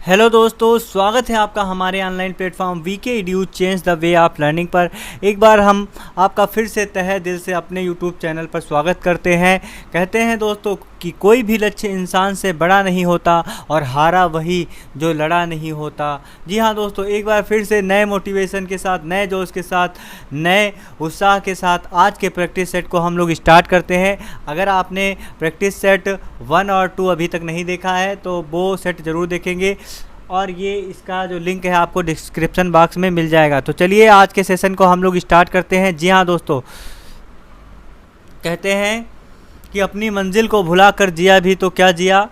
Hello दोस्तों, स्वागत है आपका हमारे online platform VK edu change the way of learning पर। एक बार हम आपका फिर से तहे दिल से अपने यूट्यूब चैनल पर स्वागत करते हैं। कहते हैं दोस्तों कि कोई भी लक्ष्य इंसान से बड़ा नहीं होता और हारा वही जो लड़ा नहीं होता। जी हाँ दोस्तों, एक बार फिर से नए मोटिवेशन के साथ, नए जोश के साथ, नए उत्साह के साथ आज के प्रैक्टिस सेट को हम लोग स्टार्ट करते हैं। अगर आपने प्रैक्टिस सेट 1 और 2 अभी तक नहीं देखा है तो वो सेट ज़रूर देखेंगे और ये इसका जो लिंक है आपको डिस्क्रिप्शन बॉक्स में मिल जाएगा। तो चलिए आज के सेशन को हम लोग स्टार्ट करते हैं। जी हाँ दोस्तों, कहते हैं कि अपनी मंजिल को भुला कर जिया भी तो क्या जिया,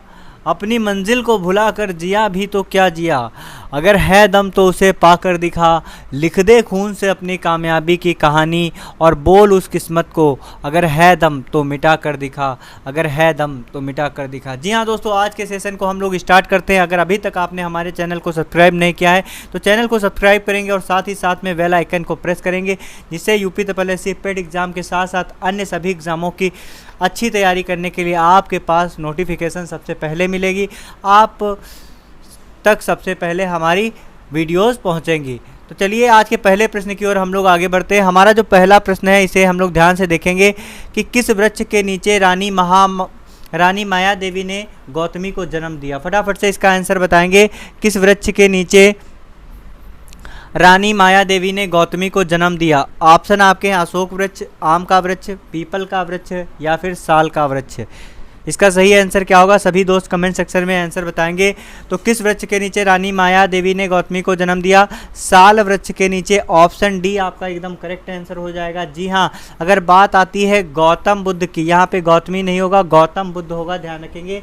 अपनी मंजिल को भुला कर जिया भी तो क्या जिया, अगर है दम तो उसे पाकर दिखा, लिख दे खून से अपनी कामयाबी की कहानी और बोल उस किस्मत को, अगर है दम तो मिटा कर दिखा, अगर है दम तो मिटा कर दिखा। जी हाँ दोस्तों, आज के सेशन को हम लोग स्टार्ट करते हैं। अगर अभी तक आपने हमारे चैनल को सब्सक्राइब नहीं किया है तो चैनल को सब्सक्राइब करेंगे और साथ ही साथ में बेल आइकन को प्रेस करेंगे, जिससे यूपी TSSC पेड एग्ज़ाम के साथ साथ अन्य सभी एग्ज़ामों की अच्छी तैयारी करने के लिए आपके पास नोटिफिकेशन सबसे पहले मिलेगी, आप तक सबसे पहले हमारी वीडियोस पहुंचेंगी। तो चलिए आज के पहले प्रश्न की ओर हम लोग आगे बढ़ते हैं। हमारा जो पहला प्रश्न है इसे हम लोग ध्यान से देखेंगे कि किस वृक्ष के नीचे रानी माया देवी ने गौतमी को जन्म दिया। फटाफट से इसका आंसर बताएंगे। किस वृक्ष के नीचे रानी माया देवी ने गौतमी को जन्म दिया? ऑप्शन आपके हैं अशोक वृक्ष, आम का वृक्ष, पीपल का वृक्ष या फिर साल का वृक्ष। इसका सही आंसर क्या होगा? सभी दोस्त कमेंट सेक्शन में आंसर बताएंगे। तो किस वृक्ष के नीचे रानी माया देवी ने गौतमी को जन्म दिया? साल वृक्ष के नीचे। ऑप्शन डी आपका एकदम करेक्ट आंसर हो जाएगा। जी हाँ, अगर बात आती है गौतम बुद्ध की, यहाँ पे गौतमी नहीं होगा, गौतम बुद्ध होगा, ध्यान रखेंगे।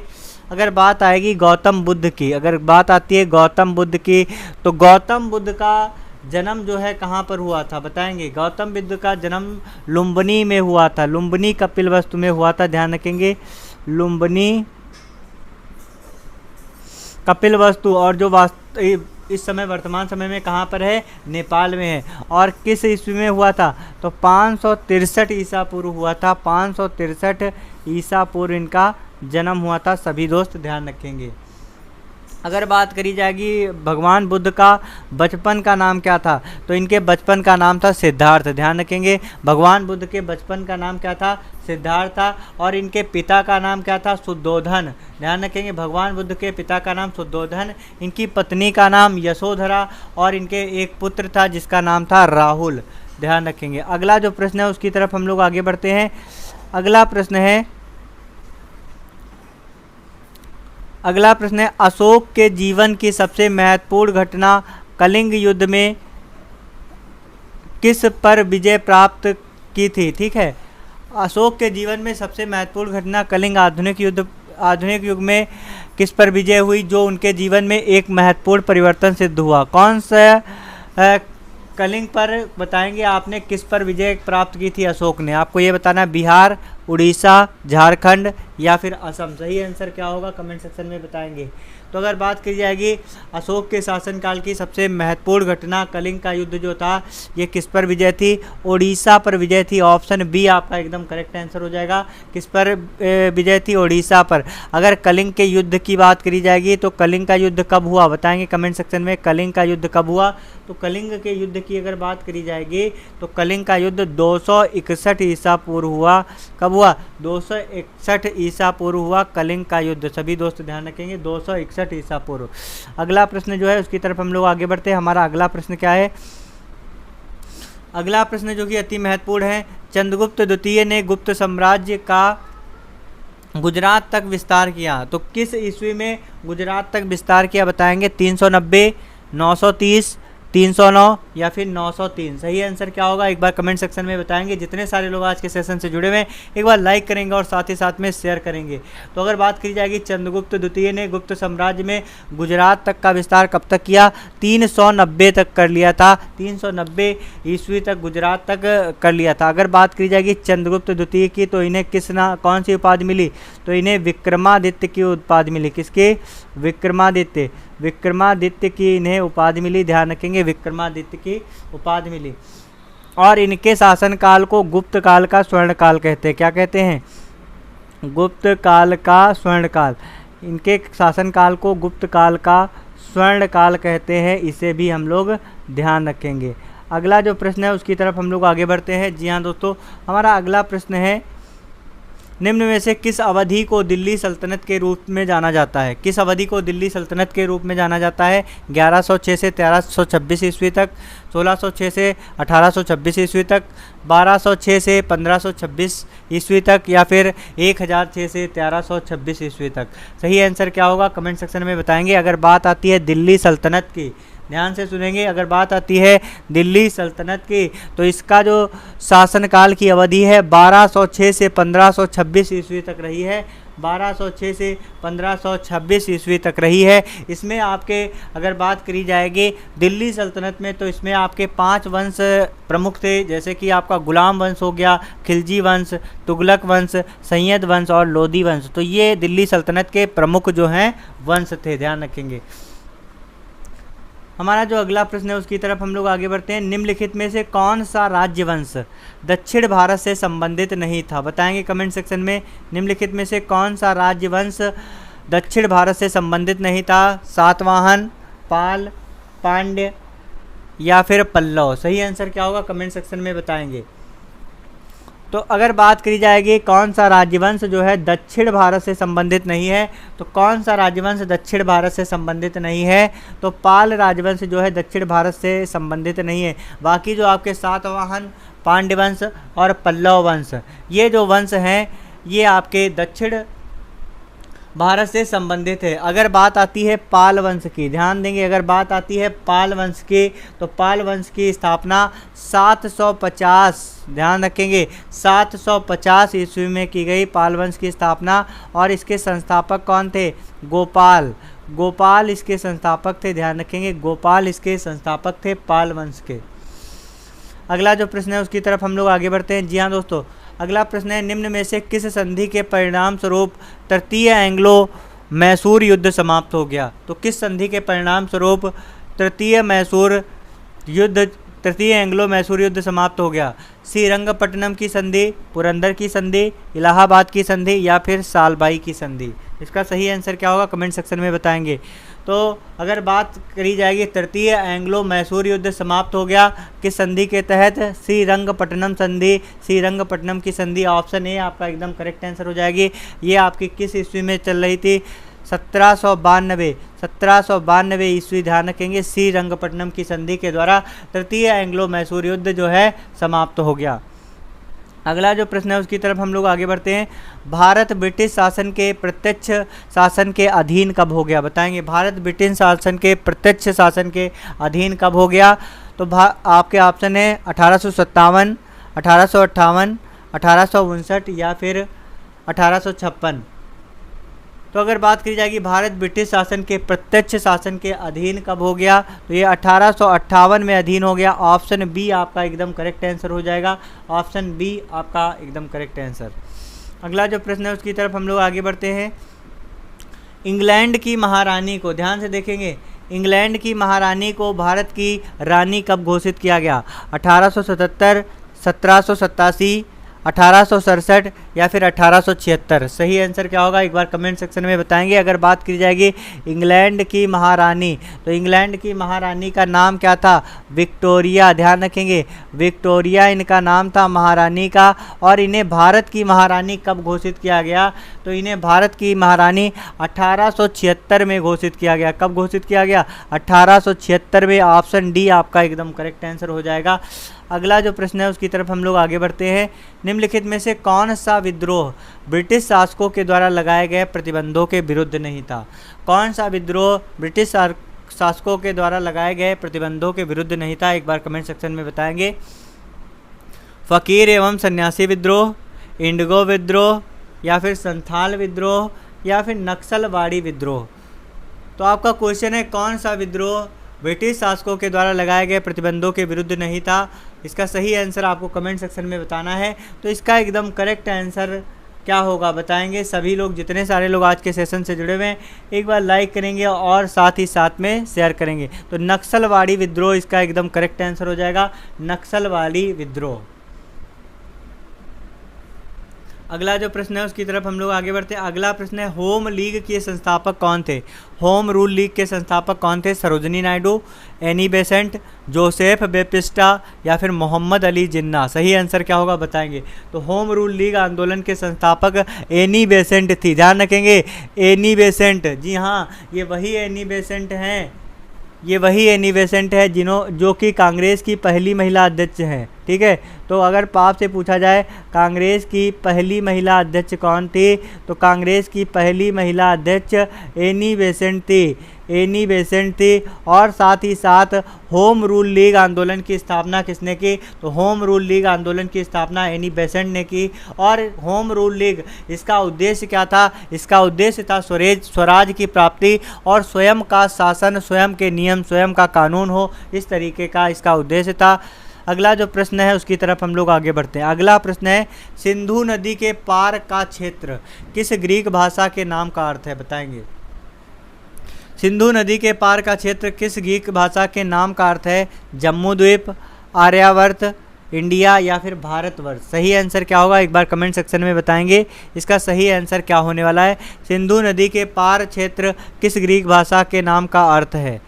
अगर बात आएगी गौतम बुद्ध की, अगर बात आती है गौतम बुद्ध की, तो गौतम बुद्ध का जन्म जो है कहाँ पर हुआ था बताएंगे? गौतम बुद्ध का जन्म लुम्बिनी में हुआ था, लुम्बिनी कपिलवस्तु में हुआ था, ध्यान रखेंगे, लुम्बिनी कपिलवस्तु। और जो इस समय वर्तमान समय में कहाँ पर है? नेपाल में है। और किस ईस्वी में हुआ था? तो 563 ईसा पूर्व हुआ था, 563 ईसा पूर्व इनका जन्म हुआ था। सभी दोस्त ध्यान रखेंगे। अगर बात करी जाएगी भगवान बुद्ध का बचपन का नाम क्या था, तो इनके बचपन का नाम था सिद्धार्थ, ध्यान रखेंगे। भगवान बुद्ध के बचपन का नाम क्या था? सिद्धार्थ था। और इनके पिता का नाम क्या था? शुद्धोधन, ध्यान रखेंगे। भगवान बुद्ध के पिता का नाम शुद्धोधन, इनकी पत्नी का नाम यशोधरा और इनके एक पुत्र था जिसका नाम था राहुल, ध्यान रखेंगे। अगला जो प्रश्न है उसकी तरफ हम लोग आगे बढ़ते हैं। अगला प्रश्न है अशोक के जीवन की सबसे महत्वपूर्ण घटना कलिंग युद्ध में किस पर विजय प्राप्त की थी? ठीक है, अशोक के जीवन में सबसे महत्वपूर्ण घटना कलिंग आधुनिक युग में किस पर विजय हुई, जो उनके जीवन में एक महत्वपूर्ण परिवर्तन सिद्ध हुआ? कौन सा कलिंग पर बताएंगे आपने किस पर विजय प्राप्त की थी अशोक ने? आपको ये बताना, बिहार, उड़ीसा, झारखंड या फिर असम। सही आंसर क्या होगा कमेंट सेक्शन में बताएंगे। तो अगर बात की जाएगी अशोक के शासनकाल की सबसे महत्वपूर्ण घटना कलिंग का युद्ध जो था ये किस पर विजय थी? उड़ीसा पर विजय थी। ऑप्शन बी आपका एकदम करेक्ट आंसर हो जाएगा। किस पर विजय थी? उड़ीसा पर। अगर कलिंग के युद्ध की बात करी जाएगी तो कलिंग का युद्ध कब हुआ बताएंगे कमेंट सेक्शन में। कलिंग का युद्ध कब हुआ? तो कलिंग के युद्ध की अगर बात करी जाएगी तो कलिंग का युद्ध 261 ईसा पूर्व हुआ। कब हुआ? 261 ईसा पूर्व हुआ कलिंग का युद्ध। सभी दोस्त ध्यान रखेंगे, 261 ईसा पूर्व। अगला प्रश्न जो है उसकी तरफ हम लोग आगे बढ़ते हैं। हमारा अगला प्रश्न क्या है? अगला प्रश्न जो कि अति महत्वपूर्ण है, चंद्रगुप्त द्वितीय ने गुप्त साम्राज्य का गुजरात तक विस्तार किया, तो किस ईस्वी में गुजरात तक विस्तार किया बताएंगे? 390, 930, 309 या फिर 903। सही आंसर क्या होगा एक बार कमेंट सेक्शन में बताएंगे। जितने सारे लोग आज के सेशन से जुड़े हुए हैं एक बार लाइक करेंगे और साथ ही साथ में शेयर करेंगे। तो अगर बात की जाएगी चंद्रगुप्त द्वितीय ने गुप्त साम्राज्य में गुजरात तक का विस्तार कब तक किया? 390 तक कर लिया था, 390 ईस्वी तक गुजरात तक कर लिया था। अगर बात की जाएगी चंद्रगुप्त द्वितीय की तो इन्हें कौन सी उपाधि मिली? तो इन्हें विक्रमादित्य की उपाधि मिली। किसकी? विक्रमादित्य की इन्हें उपाधि मिली, ध्यान रखेंगे, विक्रमादित्य की उपाधि मिली। और इनके शासनकाल को गुप्त काल का स्वर्ण काल कहते हैं। क्या कहते हैं? गुप्त काल का स्वर्ण काल। इनके शासनकाल को गुप्त काल का स्वर्ण काल कहते हैं, इसे भी हम लोग ध्यान रखेंगे। अगला जो प्रश्न है उसकी तरफ हम लोग आगे बढ़ते हैं। जी हाँ दोस्तों, हमारा अगला प्रश्न है, निम्न में से किस अवधि को दिल्ली सल्तनत के रूप में जाना जाता है? किस अवधि को दिल्ली सल्तनत के रूप में जाना जाता है? 1106 से 1326 ईस्वी तक, 1606 से 1826 ईस्वी तक, 1206 से 1526 ईस्वी तक, या फिर 1006 से 1326 ईस्वी तक? सही आंसर क्या होगा कमेंट सेक्शन में बताएंगे। अगर बात आती है दिल्ली सल्तनत की, ध्यान से सुनेंगे, अगर बात आती है दिल्ली सल्तनत की तो इसका जो शासनकाल की अवधि है 1206 से 1526 ईस्वी तक रही है। 1206 से 1526 ईस्वी तक रही है। इसमें आपके अगर बात करी जाएगी दिल्ली सल्तनत में, तो इसमें आपके 5 वंश प्रमुख थे, जैसे कि आपका गुलाम वंश हो गया, खिलजी वंश, तुगलक वंश, सैयद वंश और लोधी वंश। तो ये दिल्ली सल्तनत के प्रमुख जो हैं वंश थे, ध्यान रखेंगे। हमारा जो अगला प्रश्न है उसकी तरफ हम लोग आगे बढ़ते हैं। निम्नलिखित में से कौन सा राज्यवंश दक्षिण भारत से संबंधित नहीं था? बताएंगे कमेंट सेक्शन में। निम्नलिखित में से कौन सा राज्यवंश दक्षिण भारत से संबंधित नहीं था? सातवाहन, पाल, पांड्य या फिर पल्लव? सही आंसर क्या होगा कमेंट सेक्शन में बताएंगे। तो अगर बात करी जाएगी कौन सा राज्यवंश जो है दक्षिण भारत से संबंधित नहीं है, तो कौन सा राज्यवंश दक्षिण भारत से संबंधित नहीं है? तो पाल राजवंश जो है दक्षिण भारत से संबंधित नहीं है। बाकी जो आपके सातवाहन, पांड्य वंश और पल्लव वंश, ये जो वंश हैं ये आपके दक्षिण भारत से संबंधित है। अगर बात आती है पाल वंश की, ध्यान देंगे, अगर बात आती है पाल वंश की तो पाल वंश की स्थापना 750, ध्यान रखेंगे, 750 ईस्वी में की गई पाल वंश की स्थापना। और इसके संस्थापक कौन थे? गोपाल। गोपाल इसके संस्थापक थे, ध्यान रखेंगे, गोपाल इसके संस्थापक थे पाल वंश के। अगला जो प्रश्न है उसकी तरफ हम लोग आगे बढ़ते हैं। जी हाँ दोस्तों, अगला प्रश्न है, निम्न में से किस संधि के परिणाम स्वरूप तृतीय एंग्लो मैसूर युद्ध समाप्त हो गया? तो किस संधि के परिणाम स्वरूप तृतीय एंग्लो मैसूर युद्ध समाप्त हो गया? श्रीरंगपट्टनम की संधि, पुरंदर की संधि, इलाहाबाद की संधि या फिर सालबाई की संधि? इसका सही आंसर क्या होगा कमेंट सेक्शन में बताएंगे। तो अगर बात करी जाएगी तृतीय एंग्लो मैसूर युद्ध समाप्त हो गया किस संधि के तहत? श्रीरंगपट्टनम संधि, श्रीरंगपट्टनम की संधि। ऑप्शन ए आपका एकदम करेक्ट आंसर हो जाएगी। ये आपकी किस ईस्वी में चल रही थी? 1792 ईस्वी, ध्यान रखेंगे, श्रीरंगपट्टनम की संधि के द्वारा तृतीय एंग्लो मैसूर युद्ध जो है समाप्त हो गया। अगला जो प्रश्न है उसकी तरफ हम लोग आगे बढ़ते हैं। भारत ब्रिटिश शासन के प्रत्यक्ष शासन के अधीन कब हो गया? बताएंगे, भारत ब्रिटिश शासन के प्रत्यक्ष शासन के अधीन कब हो गया? तो आपके ऑप्शन है 1857, 1858, 1859 या फिर 1856। तो अगर बात की जाएगी भारत ब्रिटिश शासन के प्रत्यक्ष शासन के अधीन कब हो गया, तो ये 1858 में अधीन हो गया। ऑप्शन बी आपका एकदम करेक्ट आंसर हो जाएगा। ऑप्शन बी आपका एकदम करेक्ट आंसर। अगला जो प्रश्न है उसकी तरफ हम लोग आगे बढ़ते हैं। इंग्लैंड की महारानी को, ध्यान से देखेंगे, इंग्लैंड की महारानी को भारत की रानी कब घोषित किया गया? 1877, 1787, 1867 या फिर 1876? सही आंसर क्या होगा एक बार कमेंट सेक्शन में बताएंगे। अगर बात की जाएगी इंग्लैंड की महारानी, तो इंग्लैंड की महारानी का नाम क्या था? विक्टोरिया, ध्यान रखेंगे, विक्टोरिया इनका नाम था महारानी का। और इन्हें भारत की महारानी कब घोषित किया गया? तो इन्हें भारत की महारानी 1876 में घोषित किया गया। कब घोषित किया गया? 1876 में। ऑप्शन डी आपका एकदम करेक्ट आंसर हो जाएगा। अगला जो प्रश्न है उसकी तरफ हम लोग आगे बढ़ते हैं। निम्नलिखित में से कौन सा विद्रोह ब्रिटिश शासकों के द्वारा लगाए गए प्रतिबंधों के विरुद्ध नहीं था? कौन सा विद्रोह ब्रिटिश शासकों के द्वारा लगाए गए प्रतिबंधों के विरुद्ध नहीं था? एक बार कमेंट सेक्शन में बताएंगे। फकीर एवं सन्यासी विद्रोह, इंडिगो विद्रोह या फिर संथाल विद्रोह या फिर नक्सलवाड़ी विद्रोह? तो आपका क्वेश्चन है कौन सा विद्रोह ब्रिटिश शासकों के द्वारा लगाए गए प्रतिबंधों के विरुद्ध नहीं था? इसका सही आंसर आपको कमेंट सेक्शन में बताना है। तो इसका एकदम करेक्ट आंसर क्या होगा बताएंगे। सभी लोग, जितने सारे लोग आज के सेशन से जुड़े हुए हैं, एक बार लाइक करेंगे और साथ ही साथ में शेयर करेंगे। तो नक्सलवाड़ी विद्रोह इसका एकदम करेक्ट आंसर हो जाएगा, नक्सलवाड़ी विद्रोह। अगला जो प्रश्न है उसकी तरफ हम लोग आगे बढ़ते हैं। अगला प्रश्न है, होम लीग के संस्थापक कौन थे? होम रूल लीग के संस्थापक कौन थे? सरोजनी नायडू, एनी बेसेंट, जोसेफ बेप्टिस्टा या फिर मोहम्मद अली जिन्ना। सही आंसर क्या होगा बताएंगे। तो होम रूल लीग आंदोलन के संस्थापक एनी बेसेंट थी। ध्यान रखेंगे, एनी बेसेंट, जी हाँ, ये वही एनी बेसेंट हैं, ये वही एनी बेसेंट है जो कि कांग्रेस की पहली महिला अध्यक्ष हैं। ठीक है, तो अगर पाप से पूछा जाए कांग्रेस की पहली महिला अध्यक्ष कौन थी, तो कांग्रेस की पहली महिला अध्यक्ष एनी बेसेंट थी, एनी बेसेंट थी। और साथ ही साथ होम रूल लीग आंदोलन की स्थापना किसने की? तो होम रूल लीग आंदोलन की स्थापना एनी बेसेंट ने की। और होम रूल लीग, इसका उद्देश्य क्या था? इसका उद्देश्य था स्वराज की प्राप्ति और स्वयं का शासन, स्वयं के नियम, स्वयं का कानून हो, इस तरीके का इसका उद्देश्य था। अगला जो प्रश्न है उसकी तरफ हम लोग आगे बढ़ते हैं। अगला प्रश्न है, सिंधु नदी के पार का क्षेत्र किस ग्रीक भाषा के नाम का अर्थ है? बताएंगे। सिंधु नदी के पार का क्षेत्र किस ग्रीक भाषा के नाम का अर्थ है? जम्मू द्वीप, आर्यावर्त, इंडिया या फिर भारतवर्ष। सही आंसर क्या होगा एक बार कमेंट सेक्शन में बताएंगे। इसका सही आंसर क्या होने वाला है? सिंधु नदी के पार क्षेत्र किस ग्रीक भाषा के नाम का अर्थ है?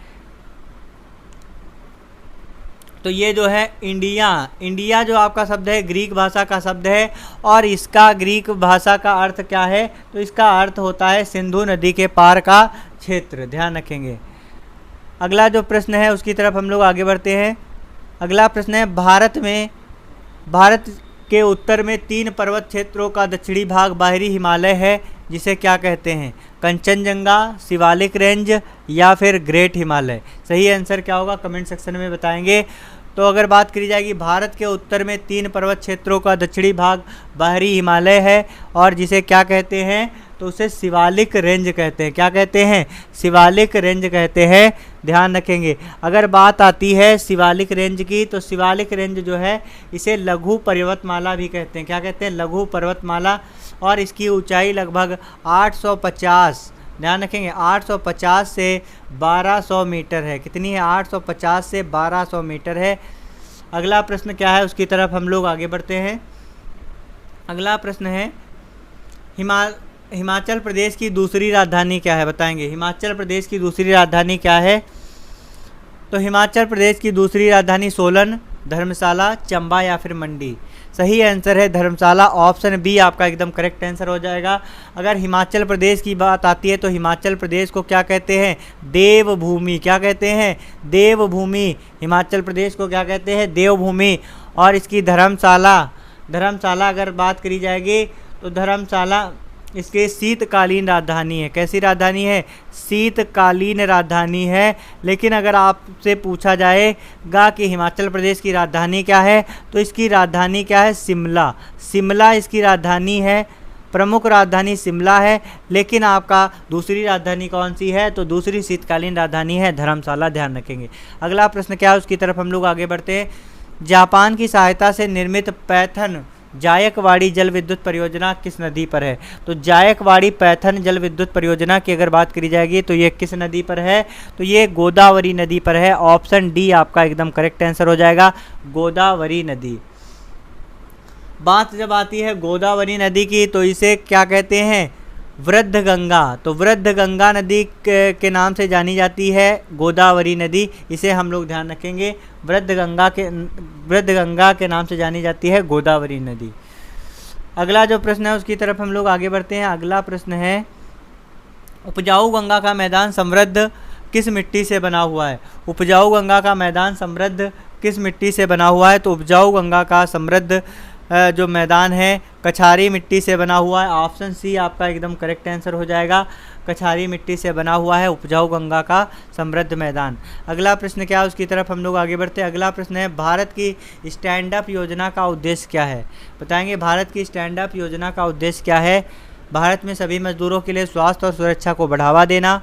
तो ये जो है इंडिया, इंडिया जो आपका शब्द है ग्रीक भाषा का शब्द है और इसका ग्रीक भाषा का अर्थ क्या है? तो इसका अर्थ होता है सिंधु नदी के पार का क्षेत्र। ध्यान रखेंगे। अगला जो प्रश्न है उसकी तरफ हम लोग आगे बढ़ते हैं। अगला प्रश्न है, भारत के उत्तर में 3 पर्वत क्षेत्रों का दक्षिणी भाग बाहरी हिमालय है, जिसे क्या कहते हैं? कंचनजंगा, शिवालिक रेंज या फिर ग्रेट हिमालय। सही आंसर क्या होगा कमेंट सेक्शन में बताएंगे। तो अगर बात करी जाएगी, भारत के उत्तर में 3 पर्वत क्षेत्रों का दक्षिणी भाग बाहरी हिमालय है और जिसे क्या कहते हैं? तो उसे शिवालिक रेंज कहते हैं। क्या कहते हैं? शिवालिक रेंज कहते हैं। ध्यान रखेंगे। अगर बात आती है शिवालिक रेंज की, तो शिवालिक रेंज जो है इसे लघु पर्वतमाला भी कहते हैं। क्या कहते हैं? लघु पर्वतमाला। और इसकी ऊंचाई लगभग 850, ध्यान रखेंगे, 850 से 1200 मीटर है। कितनी है? 850 से 1200 मीटर है। अगला प्रश्न क्या है उसकी तरफ हम लोग आगे बढ़ते हैं। अगला प्रश्न है, हिमाचल प्रदेश की दूसरी राजधानी क्या है? बताएंगे। हिमाचल प्रदेश की दूसरी राजधानी क्या है? तो हिमाचल प्रदेश की दूसरी राजधानी सोलन, धर्मशाला, चंबा या फिर मंडी। सही आंसर है धर्मशाला। ऑप्शन बी आपका एकदम करेक्ट आंसर हो जाएगा। अगर हिमाचल प्रदेश की बात आती है तो हिमाचल प्रदेश को क्या कहते हैं? देवभूमि। क्या कहते हैं? देवभूमि। हिमाचल प्रदेश को क्या कहते हैं? देवभूमि। और इसकी धर्मशाला अगर बात करी जाएगी तो धर्मशाला इसके शीतकालीन राजधानी है। कैसी राजधानी है? शीतकालीन राजधानी है। लेकिन अगर आपसे पूछा जाएगा कि हिमाचल प्रदेश की राजधानी क्या है, तो इसकी राजधानी क्या है? शिमला। शिमला इसकी राजधानी है, प्रमुख राजधानी शिमला है। लेकिन आपका दूसरी राजधानी कौन सी है? तो दूसरी शीतकालीन राजधानी है धर्मशाला। ध्यान रखेंगे। अगला प्रश्न क्या है उसकी तरफ हम लोग आगे बढ़ते हैं। जापान की सहायता से निर्मित पैथन जायकवाड़ी जल विद्युत परियोजना किस नदी पर है? तो जायकवाड़ी पैथन जल विद्युत परियोजना की अगर बात करी जाएगी तो ये किस नदी पर है? तो ये गोदावरी नदी पर है। ऑप्शन डी आपका एकदम करेक्ट आंसर हो जाएगा, गोदावरी नदी। बात जब आती है गोदावरी नदी की तो इसे क्या कहते हैं? वृद्ध गंगा। तो वृद्ध गंगा नदी के नाम से जानी जाती है गोदावरी नदी। इसे हम लोग ध्यान रखेंगे। वृद्ध गंगा के नाम से जानी जाती है गोदावरी नदी। अगला जो प्रश्न है उसकी तरफ हम लोग आगे बढ़ते हैं। अगला प्रश्न है, उपजाऊ गंगा का मैदान समृद्ध किस मिट्टी से बना हुआ है? उपजाऊ गंगा का मैदान समृद्ध किस मिट्टी से बना हुआ है? तो उपजाऊ गंगा का समृद्ध जो मैदान है कछारी मिट्टी से बना हुआ है। ऑप्शन सी आपका एकदम करेक्ट आंसर हो जाएगा, कछारी मिट्टी से बना हुआ है उपजाऊ गंगा का समृद्ध मैदान। अगला प्रश्न क्या है उसकी तरफ हम लोग आगे बढ़ते हैं। अगला प्रश्न है, भारत की स्टैंड अप योजना का उद्देश्य क्या है? बताएंगे। भारत की स्टैंड अप योजना का उद्देश्य क्या है? भारत में सभी मजदूरों के लिए स्वास्थ्य और सुरक्षा को बढ़ावा देना,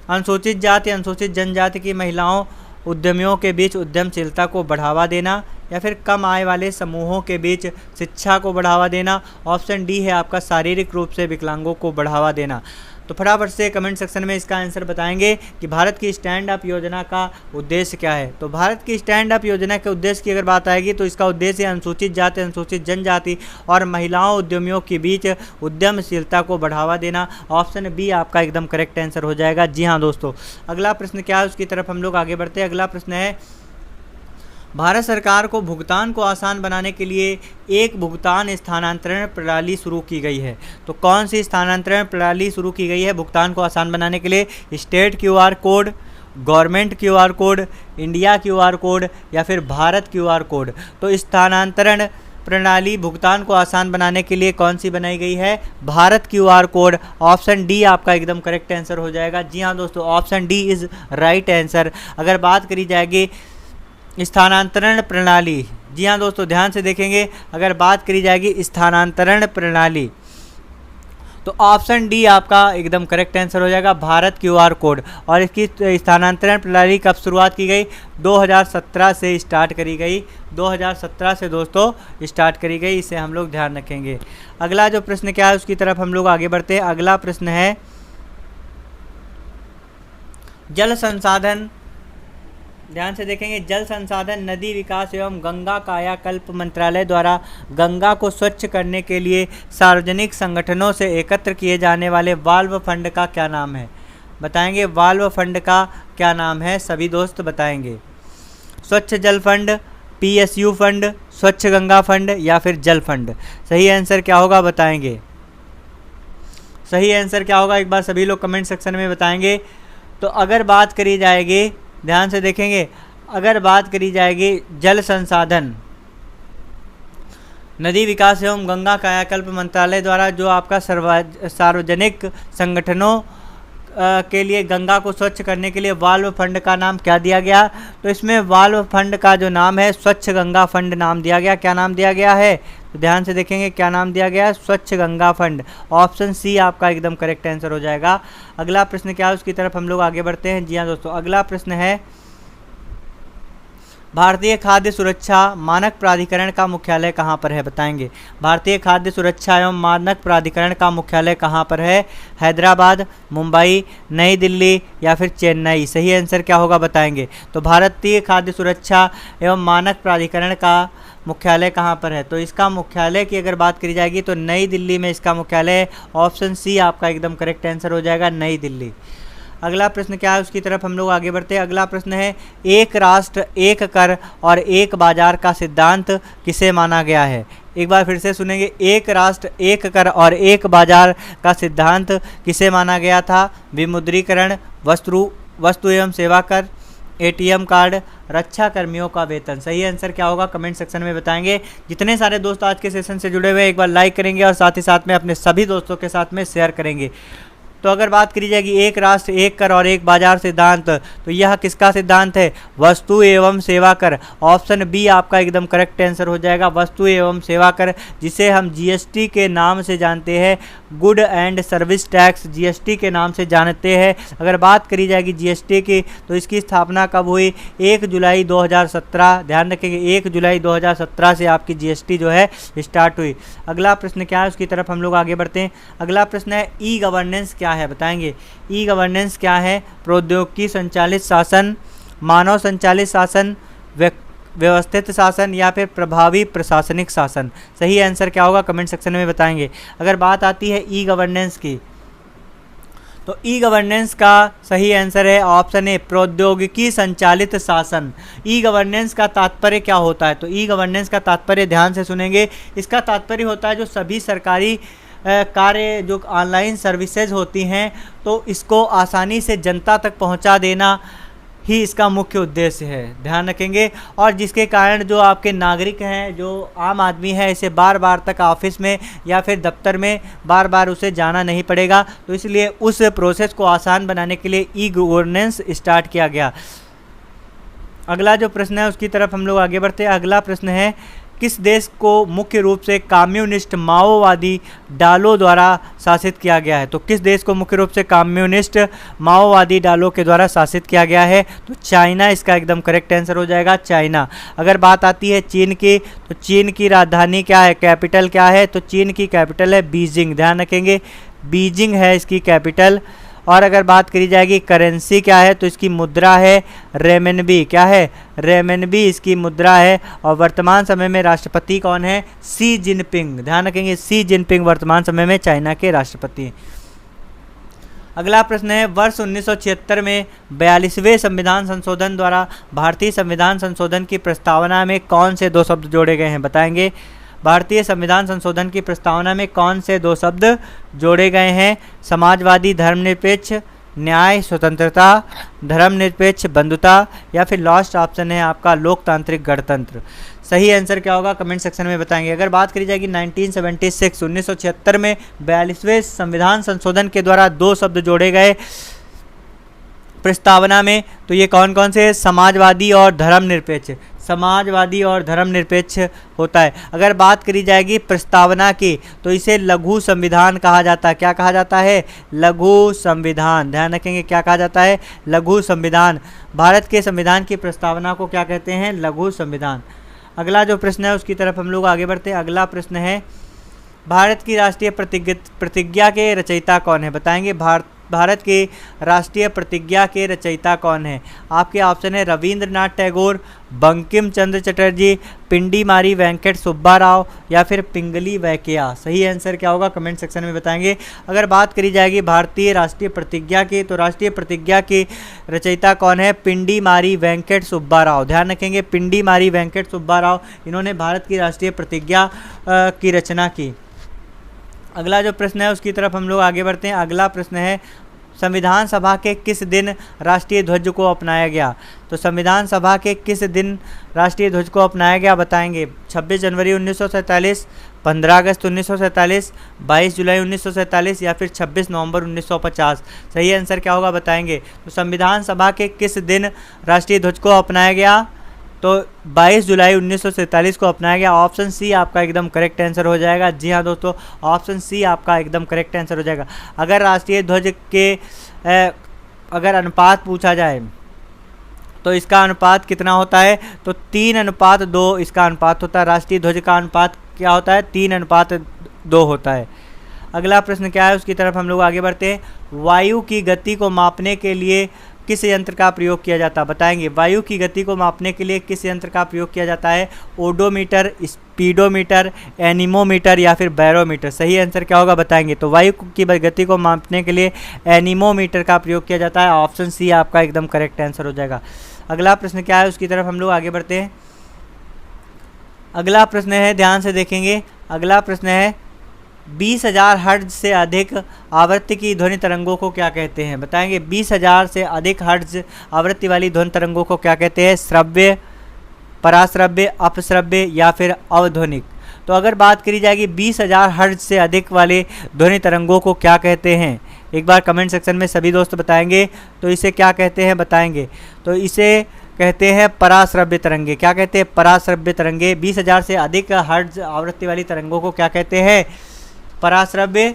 अनुसूचित जाति अनुसूचित जनजाति की महिलाओं उद्यमियों के बीच उद्यमशीलता को बढ़ावा देना, या फिर कम आय वाले समूहों के बीच शिक्षा को बढ़ावा देना। ऑप्शन डी है आपका शारीरिक रूप से विकलांगों को बढ़ावा देना। तो फटाफट से कमेंट सेक्शन में इसका आंसर बताएंगे कि भारत की स्टैंड अप योजना का उद्देश्य क्या है। तो भारत की स्टैंड अप योजना के उद्देश्य की अगर बात आएगी तो इसका उद्देश्य अनुसूचित जाति, अनुसूचित जनजाति और महिलाओं उद्यमियों के बीच उद्यमशीलता को बढ़ावा देना। ऑप्शन बी आपका एकदम करेक्ट आंसर हो जाएगा। जी हाँ दोस्तों, अगला प्रश्न क्या है उसकी तरफ हम लोग आगे बढ़ते हैं। अगला प्रश्न है, भारत सरकार को भुगतान को आसान बनाने के लिए एक भुगतान स्थानांतरण प्रणाली शुरू की गई है। तो कौन सी स्थानांतरण प्रणाली शुरू की गई है भुगतान को आसान बनाने के लिए? State QR code, government QR code, India QR code या फिर भारत क्यूआर कोड। तो स्थानांतरण प्रणाली भुगतान को आसान बनाने के लिए कौन सी बनाई गई है? Bharat QR code. Option D आपका एकदम करेक्ट आंसर हो जाएगा। जी हाँ दोस्तों, option D is right answer. अगर बात करी जाएगी स्थानांतरण प्रणाली, जी हाँ दोस्तों ध्यान से देखेंगे, अगर बात करी जाएगी स्थानांतरण प्रणाली तो ऑप्शन डी आपका एकदम करेक्ट आंसर हो जाएगा, भारत क्यूआर कोड। और इसकी स्थानांतरण प्रणाली कब शुरुआत की गई? 2017 से स्टार्ट करी गई। 2017 से दोस्तों स्टार्ट करी गई, इसे हम लोग ध्यान रखेंगे। अगला जो प्रश्न क्या है उसकी तरफ हम लोग आगे बढ़ते हैं। अगला प्रश्न है, जल संसाधन, ध्यान से देखेंगे, जल संसाधन नदी विकास एवं गंगा कायाकल्प मंत्रालय द्वारा गंगा को स्वच्छ करने के लिए सार्वजनिक संगठनों से एकत्र किए जाने वाले वाल्व फंड का क्या नाम है? बताएंगे वाल्व फंड का क्या नाम है? सभी दोस्त बताएंगे। स्वच्छ जल फंड, PSU फंड, स्वच्छ गंगा फंड या फिर जल फंड। सही आंसर क्या होगा बताएंगे। सही आंसर क्या होगा एक बार सभी लोग कमेंट सेक्शन में बताएंगे। तो अगर बात करी जाएगी, ध्यान से देखेंगे, अगर बात करी जाएगी जल संसाधन नदी विकास एवं गंगा कायाकल्प मंत्रालय द्वारा जो आपका सार्वजनिक संगठनों के लिए गंगा को स्वच्छ करने के लिए वाल्व फंड का नाम क्या दिया गया? तो इसमें वाल्व फंड का जो नाम है स्वच्छ गंगा फंड नाम दिया गया। क्या नाम दिया गया है? तो ध्यान से देखेंगे क्या नाम दिया गया है? स्वच्छ गंगा फंड। ऑप्शन सी आपका एकदम करेक्ट आंसर हो जाएगा। अगला प्रश्न क्या है उसकी तरफ हम लोग आगे बढ़ते हैं। जी हाँ दोस्तों, अगला प्रश्न है, भारतीय खाद्य सुरक्षा मानक प्राधिकरण का मुख्यालय कहाँ पर है? बताएंगे। भारतीय खाद्य सुरक्षा एवं मानक प्राधिकरण का मुख्यालय कहाँ पर है? हैदराबाद, मुंबई, नई दिल्ली या फिर चेन्नई। सही आंसर क्या होगा बताएंगे। तो भारतीय खाद्य सुरक्षा एवं मानक प्राधिकरण का मुख्यालय कहाँ पर है? तो इसका मुख्यालय की अगर बात करी जाएगी तो नई दिल्ली में इसका मुख्यालय है। ऑप्शन सी आपका एकदम करेक्ट आंसर हो जाएगा, नई दिल्ली। अगला प्रश्न क्या है उसकी तरफ हम लोग आगे बढ़ते हैं। अगला प्रश्न है, एक राष्ट्र एक कर और एक बाजार का सिद्धांत किसे माना गया है? एक बार फिर से सुनेंगे, एक राष्ट्र एक कर और एक बाजार का सिद्धांत किसे माना गया था? विमुद्रीकरण, वस्तु एवं सेवा कर, ATM कार्ड, रक्षा कर्मियों का वेतन। सही आंसर क्या होगा कमेंट सेक्शन में बताएंगे। जितने सारे दोस्त आज के सेशन से जुड़े हुए हैं एक बार लाइक करेंगे और साथ ही साथ में अपने सभी दोस्तों के साथ में शेयर करेंगे। तो अगर बात करी जाएगी एक राष्ट्र एक कर और एक बाजार सिद्धांत, तो यह किसका सिद्धांत है? वस्तु एवं सेवा कर। ऑप्शन बी आपका एकदम करेक्ट आंसर हो जाएगा, वस्तु एवं सेवा कर, जिसे हम GST के नाम से जानते हैं, good and service tax GST के नाम से जानते हैं। अगर बात करी जाएगी GST की तो इसकी स्थापना कब हुई? 1 जुलाई 2017। ध्यान रखेंगे 1 जुलाई 2017 से आपकी GST जो है स्टार्ट हुई। अगला प्रश्न क्या है उसकी तरफ हम लोग आगे बढ़ते हैं। अगला प्रश्न है, ई गवर्नेंस क्या है? बताएंगे। ई गवर्नेंस क्या है? प्रौद्योगिकी संचालित शासन, मानव संचालित शासन, व्यवस्थित शासन या फिर प्रभावी प्रशासनिक शासन। सही आंसर क्या होगा कमेंट सेक्शन में बताएंगे। अगर बात आती है ई गवर्नेंस की तो ई गवर्नेंस का सही आंसर है ऑप्शन ए, प्रौद्योगिकी संचालित शासन। ई गवर्नेंस का तात्पर्य क्या होता है? तो ई गवर्नेंस का तात्पर्य ध्यान से सुनेंगे, इसका तात्पर्य होता है जो सभी सरकारी कार्य जो ऑनलाइन सर्विसेज होती हैं तो इसको आसानी से जनता तक पहुंचा देना ही इसका मुख्य उद्देश्य है। ध्यान रखेंगे, और जिसके कारण जो आपके नागरिक हैं, जो आम आदमी है, इसे बार बार तक ऑफिस में या फिर दफ्तर में बार बार उसे जाना नहीं पड़ेगा। तो इसलिए उस प्रोसेस को आसान बनाने के लिए ई गवर्नेंस स्टार्ट किया गया। अगला जो प्रश्न है उसकी तरफ हम लोग आगे बढ़ते हैं। अगला प्रश्न है, किस देश को मुख्य रूप से कम्युनिस्ट माओवादी डालो द्वारा शासित किया गया है? तो किस देश को मुख्य रूप से कम्युनिस्ट माओवादी डालो के द्वारा शासित किया गया है? तो चाइना इसका एकदम करेक्ट आंसर हो जाएगा, चाइना। अगर बात आती है चीन की तो चीन की राजधानी क्या है, कैपिटल क्या है? तो चीन की कैपिटल है बीजिंग। ध्यान रखेंगे बीजिंग है इसकी कैपिटल। और अगर बात करी जाएगी करेंसी क्या है, तो इसकी मुद्रा है रेमनबी। क्या है? रेमनबी इसकी मुद्रा है। और वर्तमान समय में राष्ट्रपति कौन है? Xi Jinping. ध्यान रखेंगे, शी जिनपिंग वर्तमान समय में चाइना के राष्ट्रपति हैं। अगला प्रश्न है, वर्ष 1976 में 42वें संविधान संशोधन द्वारा भारतीय संविधान संशोधन की प्रस्तावना में कौन से 2 शब्द जोड़े गए हैं? बताएंगे। भारतीय संविधान संशोधन की प्रस्तावना में कौन से 2 शब्द जोड़े गए हैं? समाजवादी धर्मनिरपेक्ष न्याय स्वतंत्रता, धर्मनिरपेक्ष बंधुता, या फिर लास्ट ऑप्शन है आपका लोकतांत्रिक गणतंत्र। सही आंसर क्या होगा कमेंट सेक्शन में बताएंगे। अगर बात करी जाएगी 1976 में 42वें संविधान संशोधन के द्वारा 2 शब्द जोड़े गए प्रस्तावना में, तो ये कौन कौन से? समाजवादी और धर्मनिरपेक्ष। समाजवादी और धर्मनिरपेक्ष होता है। अगर बात करी जाएगी प्रस्तावना की, तो इसे लघु संविधान कहा जाता है। क्या कहा जाता है? लघु संविधान। ध्यान रखेंगे, क्या कहा जाता है? लघु संविधान। भारत के संविधान की प्रस्तावना को क्या कहते हैं? लघु संविधान। अगला जो प्रश्न है उसकी तरफ हम लोग आगे बढ़ते हैं। अगला प्रश्न है, भारत की राष्ट्रीय प्रतिज्ञा के रचयिता कौन है? बताएंगे। भारत की राष्ट्रीय प्रतिज्ञा के रचयिता कौन है? आपके ऑप्शन है रविंद्रनाथ टैगोर, बंकिम चंद्र चटर्जी, पिंडीमारी वेंकट सुब्बा राव, या फिर पिंगली वैकेया। सही आंसर क्या होगा कमेंट सेक्शन में बताएंगे। अगर बात करी जाएगी भारतीय राष्ट्रीय प्रतिज्ञा की, तो राष्ट्रीय प्रतिज्ञा की रचयिता कौन है? पिंडीमारी वेंकट सुब्बा राव। ध्यान रखेंगे, पिंडीमारी वेंकट सुब्बा राव, इन्होंने भारत की राष्ट्रीय प्रतिज्ञा की रचना की। अगला जो प्रश्न है उसकी तरफ हम लोग आगे बढ़ते हैं। अगला प्रश्न है, संविधान सभा के किस दिन राष्ट्रीय ध्वज को अपनाया गया? तो संविधान सभा के किस दिन राष्ट्रीय ध्वज को अपनाया गया? बताएंगे। 26 जनवरी 1947, 15 अगस्त 1947, 22 जुलाई 1947, या फिर 26 नवंबर 1950। सही आंसर क्या होगा बताएंगे। तो संविधान सभा के किस दिन राष्ट्रीय ध्वज को अपनाया गया? तो 22 जुलाई 1947 को अपनाया गया। ऑप्शन सी आपका एकदम करेक्ट आंसर हो जाएगा। जी हाँ दोस्तों, ऑप्शन सी आपका एकदम करेक्ट आंसर हो जाएगा। अगर राष्ट्रीय ध्वज के अगर अनुपात पूछा जाए तो इसका अनुपात कितना होता है? तो 3:2 इसका अनुपात होता है। राष्ट्रीय ध्वज का अनुपात क्या होता है? 3:2 होता है। अगला प्रश्न क्या है उसकी तरफ हम लोग आगे बढ़ते हैं। वायु की गति को मापने के लिए किस यंत्र का प्रयोग किया जाता है? बताएंगे। वायु की गति को मापने के लिए किस यंत्र का प्रयोग किया जाता है? ओडोमीटर, स्पीडोमीटर, एनीमोमीटर, या फिर बैरोमीटर। सही आंसर क्या होगा बताएंगे। तो वायु की गति को मापने के लिए एनीमोमीटर का प्रयोग किया जाता है। ऑप्शन सी आपका एकदम करेक्ट आंसर हो जाएगा। अगला प्रश्न क्या है उसकी तरफ हम लोग आगे बढ़ते हैं। अगला प्रश्न है, ध्यान से देखेंगे। अगला प्रश्न है, 20,000 हर्ट्ज से अधिक आवृत्ति की ध्वनि तरंगों को क्या कहते हैं? बताएंगे। 20,000 से अधिक हर्ट्ज आवृत्ति वाली ध्वनि तरंगों को क्या कहते हैं? श्रव्य, पराश्रव्य, अपश्रव्य, या फिर अवध्वनिक। तो अगर बात करी जाएगी 20,000 हर्ट्ज से अधिक वाले ध्वनि तरंगों को क्या कहते हैं? एक बार कमेंट सेक्शन में सभी दोस्त बताएंगे। तो इसे क्या कहते हैं बताएंगे। तो इसे कहते हैं पराश्रव्य तरंगे। क्या कहते हैं? पराश्रव्य तरंगे। 20,000 से अधिक हर्ट्ज आवृत्ति वाली तरंगों को क्या कहते हैं? पराश्रव्य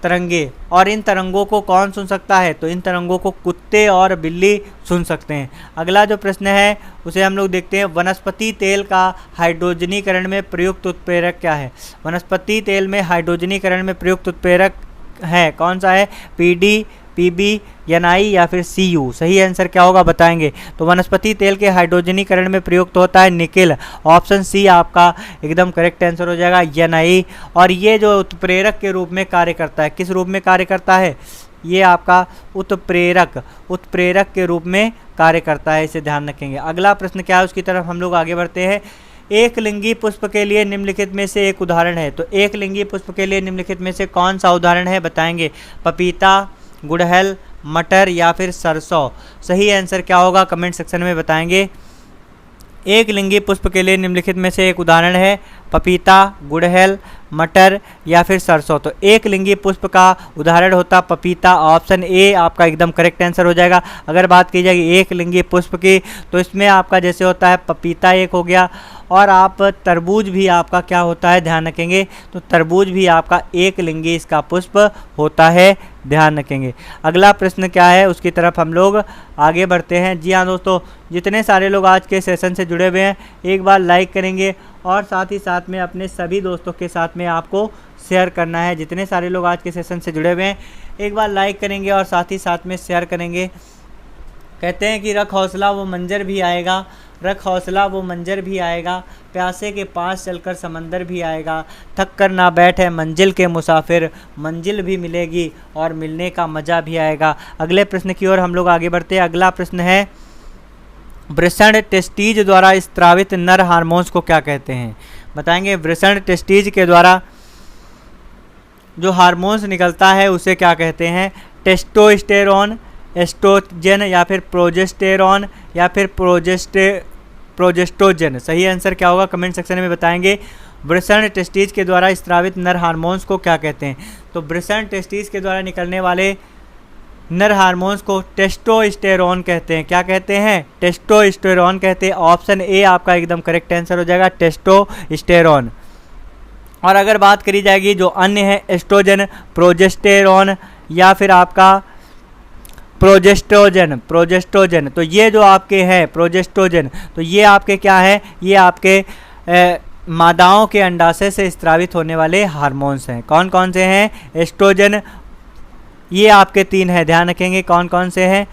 तरंगे। और इन तरंगों को कौन सुन सकता है? तो इन तरंगों को कुत्ते और बिल्ली सुन सकते हैं। अगला जो प्रश्न है उसे हम लोग देखते हैं। वनस्पति तेल का हाइड्रोजनीकरण में प्रयुक्त उत्प्रेरक क्या है? वनस्पति तेल में हाइड्रोजनीकरण में प्रयुक्त उत्प्रेरक है कौन सा है? पीडी, पीबी, एनआई, या फिर सीयू। सही आंसर क्या होगा बताएंगे। तो वनस्पति तेल के हाइड्रोजनीकरण में प्रयुक्त होता है निकेल। ऑप्शन सी आपका एकदम करेक्ट आंसर हो जाएगा, एनआई। और ये जो उत्प्रेरक के रूप में कार्य करता है, किस रूप में कार्य करता है? ये आपका उत्प्रेरक के रूप में कार्य करता है, इसे ध्यान रखेंगे। अगला प्रश्न क्या है उसकी तरफ हम लोग आगे बढ़ते हैं। एक लिंगी पुष्प के लिए निम्नलिखित में से एक उदाहरण है। तो एक लिंगी पुष्प के लिए निम्नलिखित में से कौन सा उदाहरण है बताएंगे। पपीता, गुड़हल, मटर, या फिर सरसों। सही आंसर क्या होगा कमेंट सेक्शन में बताएंगे। एक लिंगी पुष्प के लिए निम्नलिखित में से एक उदाहरण है पपीता, गुड़हल, मटर, या फिर सरसों। तो एक लिंगी पुष्प का उदाहरण होता पपीता। ऑप्शन ए आपका एकदम करेक्ट आंसर हो जाएगा। अगर बात की जाएगी एक लिंगी पुष्प की, तो इसमें आपका जैसे होता है पपीता एक हो गया, और आप तरबूज भी आपका क्या होता है ध्यान रखेंगे। तो तरबूज भी आपका एक लिंगी इसका पुष्प होता है, ध्यान रखेंगे। अगला प्रश्न क्या है उसकी तरफ हम लोग आगे बढ़ते हैं। जी हाँ दोस्तों, जितने सारे लोग आज के सेशन से जुड़े हुए हैं एक बार लाइक करेंगे और साथ ही साथ में अपने सभी दोस्तों के साथ में आपको शेयर करना है। जितने सारे लोग आज के सेशन से जुड़े हुए हैं एक बार लाइक करेंगे और साथ ही साथ में शेयर करेंगे। कहते हैं कि रख हौसला वो मंजर भी आएगा, रख हौसला वो मंजर भी आएगा, प्यासे के पास चलकर समंदर भी आएगा, थक कर ना बैठे मंजिल के मुसाफिर, मंजिल भी मिलेगी और मिलने का मज़ा भी आएगा। अगले प्रश्न की ओर हम लोग आगे बढ़ते हैं। अगला प्रश्न है, वृषण टेस्टीज द्वारा स्त्रावित नर हार्मोन्स को क्या कहते हैं? बताएंगे। वृषण टेस्टीज के द्वारा जो हार्मोन्स निकलता है उसे क्या कहते हैं? टेस्टोस्टेरोन, एस्ट्रोजन या फिर प्रोजेस्टेरॉन या फिर प्रोजेस्टोजन। सही आंसर क्या होगा कमेंट सेक्शन में बताएंगे। वृषण टेस्टीज के द्वारा स्त्रावित नर हार्मोन्स को क्या कहते हैं? तो वृषण टेस्टीज के द्वारा निकलने वाले नर हार्मोन्स को टेस्टोस्टेरोन कहते हैं। क्या कहते हैं? टेस्टोस्टेरोन कहते हैं। ऑप्शन ए आपका एकदम करेक्ट आंसर हो जाएगा, टेस्टोस्टेरोन। और अगर बात करी जाएगी जो अन्य है एस्ट्रोजन, प्रोजेस्टेरॉन या फिर आपका प्रोजेस्टोजन, तो ये जो आपके हैं प्रोजेस्टोजन, तो ये आपके क्या है? ये आपके मादाओं के अंडाशय से स्त्रावित होने वाले हार्मोन्स हैं। कौन कौन से हैं? एस्ट्रोजन, ये आपके 3 हैं, ध्यान रखेंगे कौन कौन से हैं।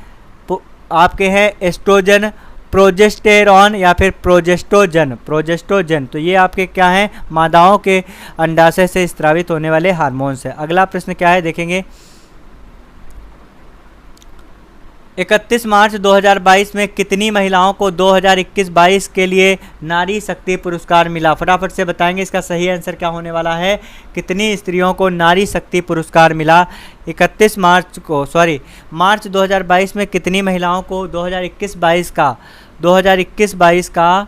आपके हैं एस्ट्रोजन, प्रोजेस्टेरॉन या फिर प्रोजेस्टोजन, तो ये आपके क्या हैं? मादाओं के अंडाशय से स्त्रावित होने वाले हार्मोन्स हैं। अगला प्रश्न क्या है देखेंगे। 31 मार्च 2022 में कितनी महिलाओं को 2021-22 के लिए नारी शक्ति पुरस्कार मिला? फटाफट से बताएंगे इसका सही आंसर क्या होने वाला है। कितनी स्त्रियों को नारी शक्ति पुरस्कार मिला? 31 मार्च 2022 में कितनी महिलाओं को 2021-22 का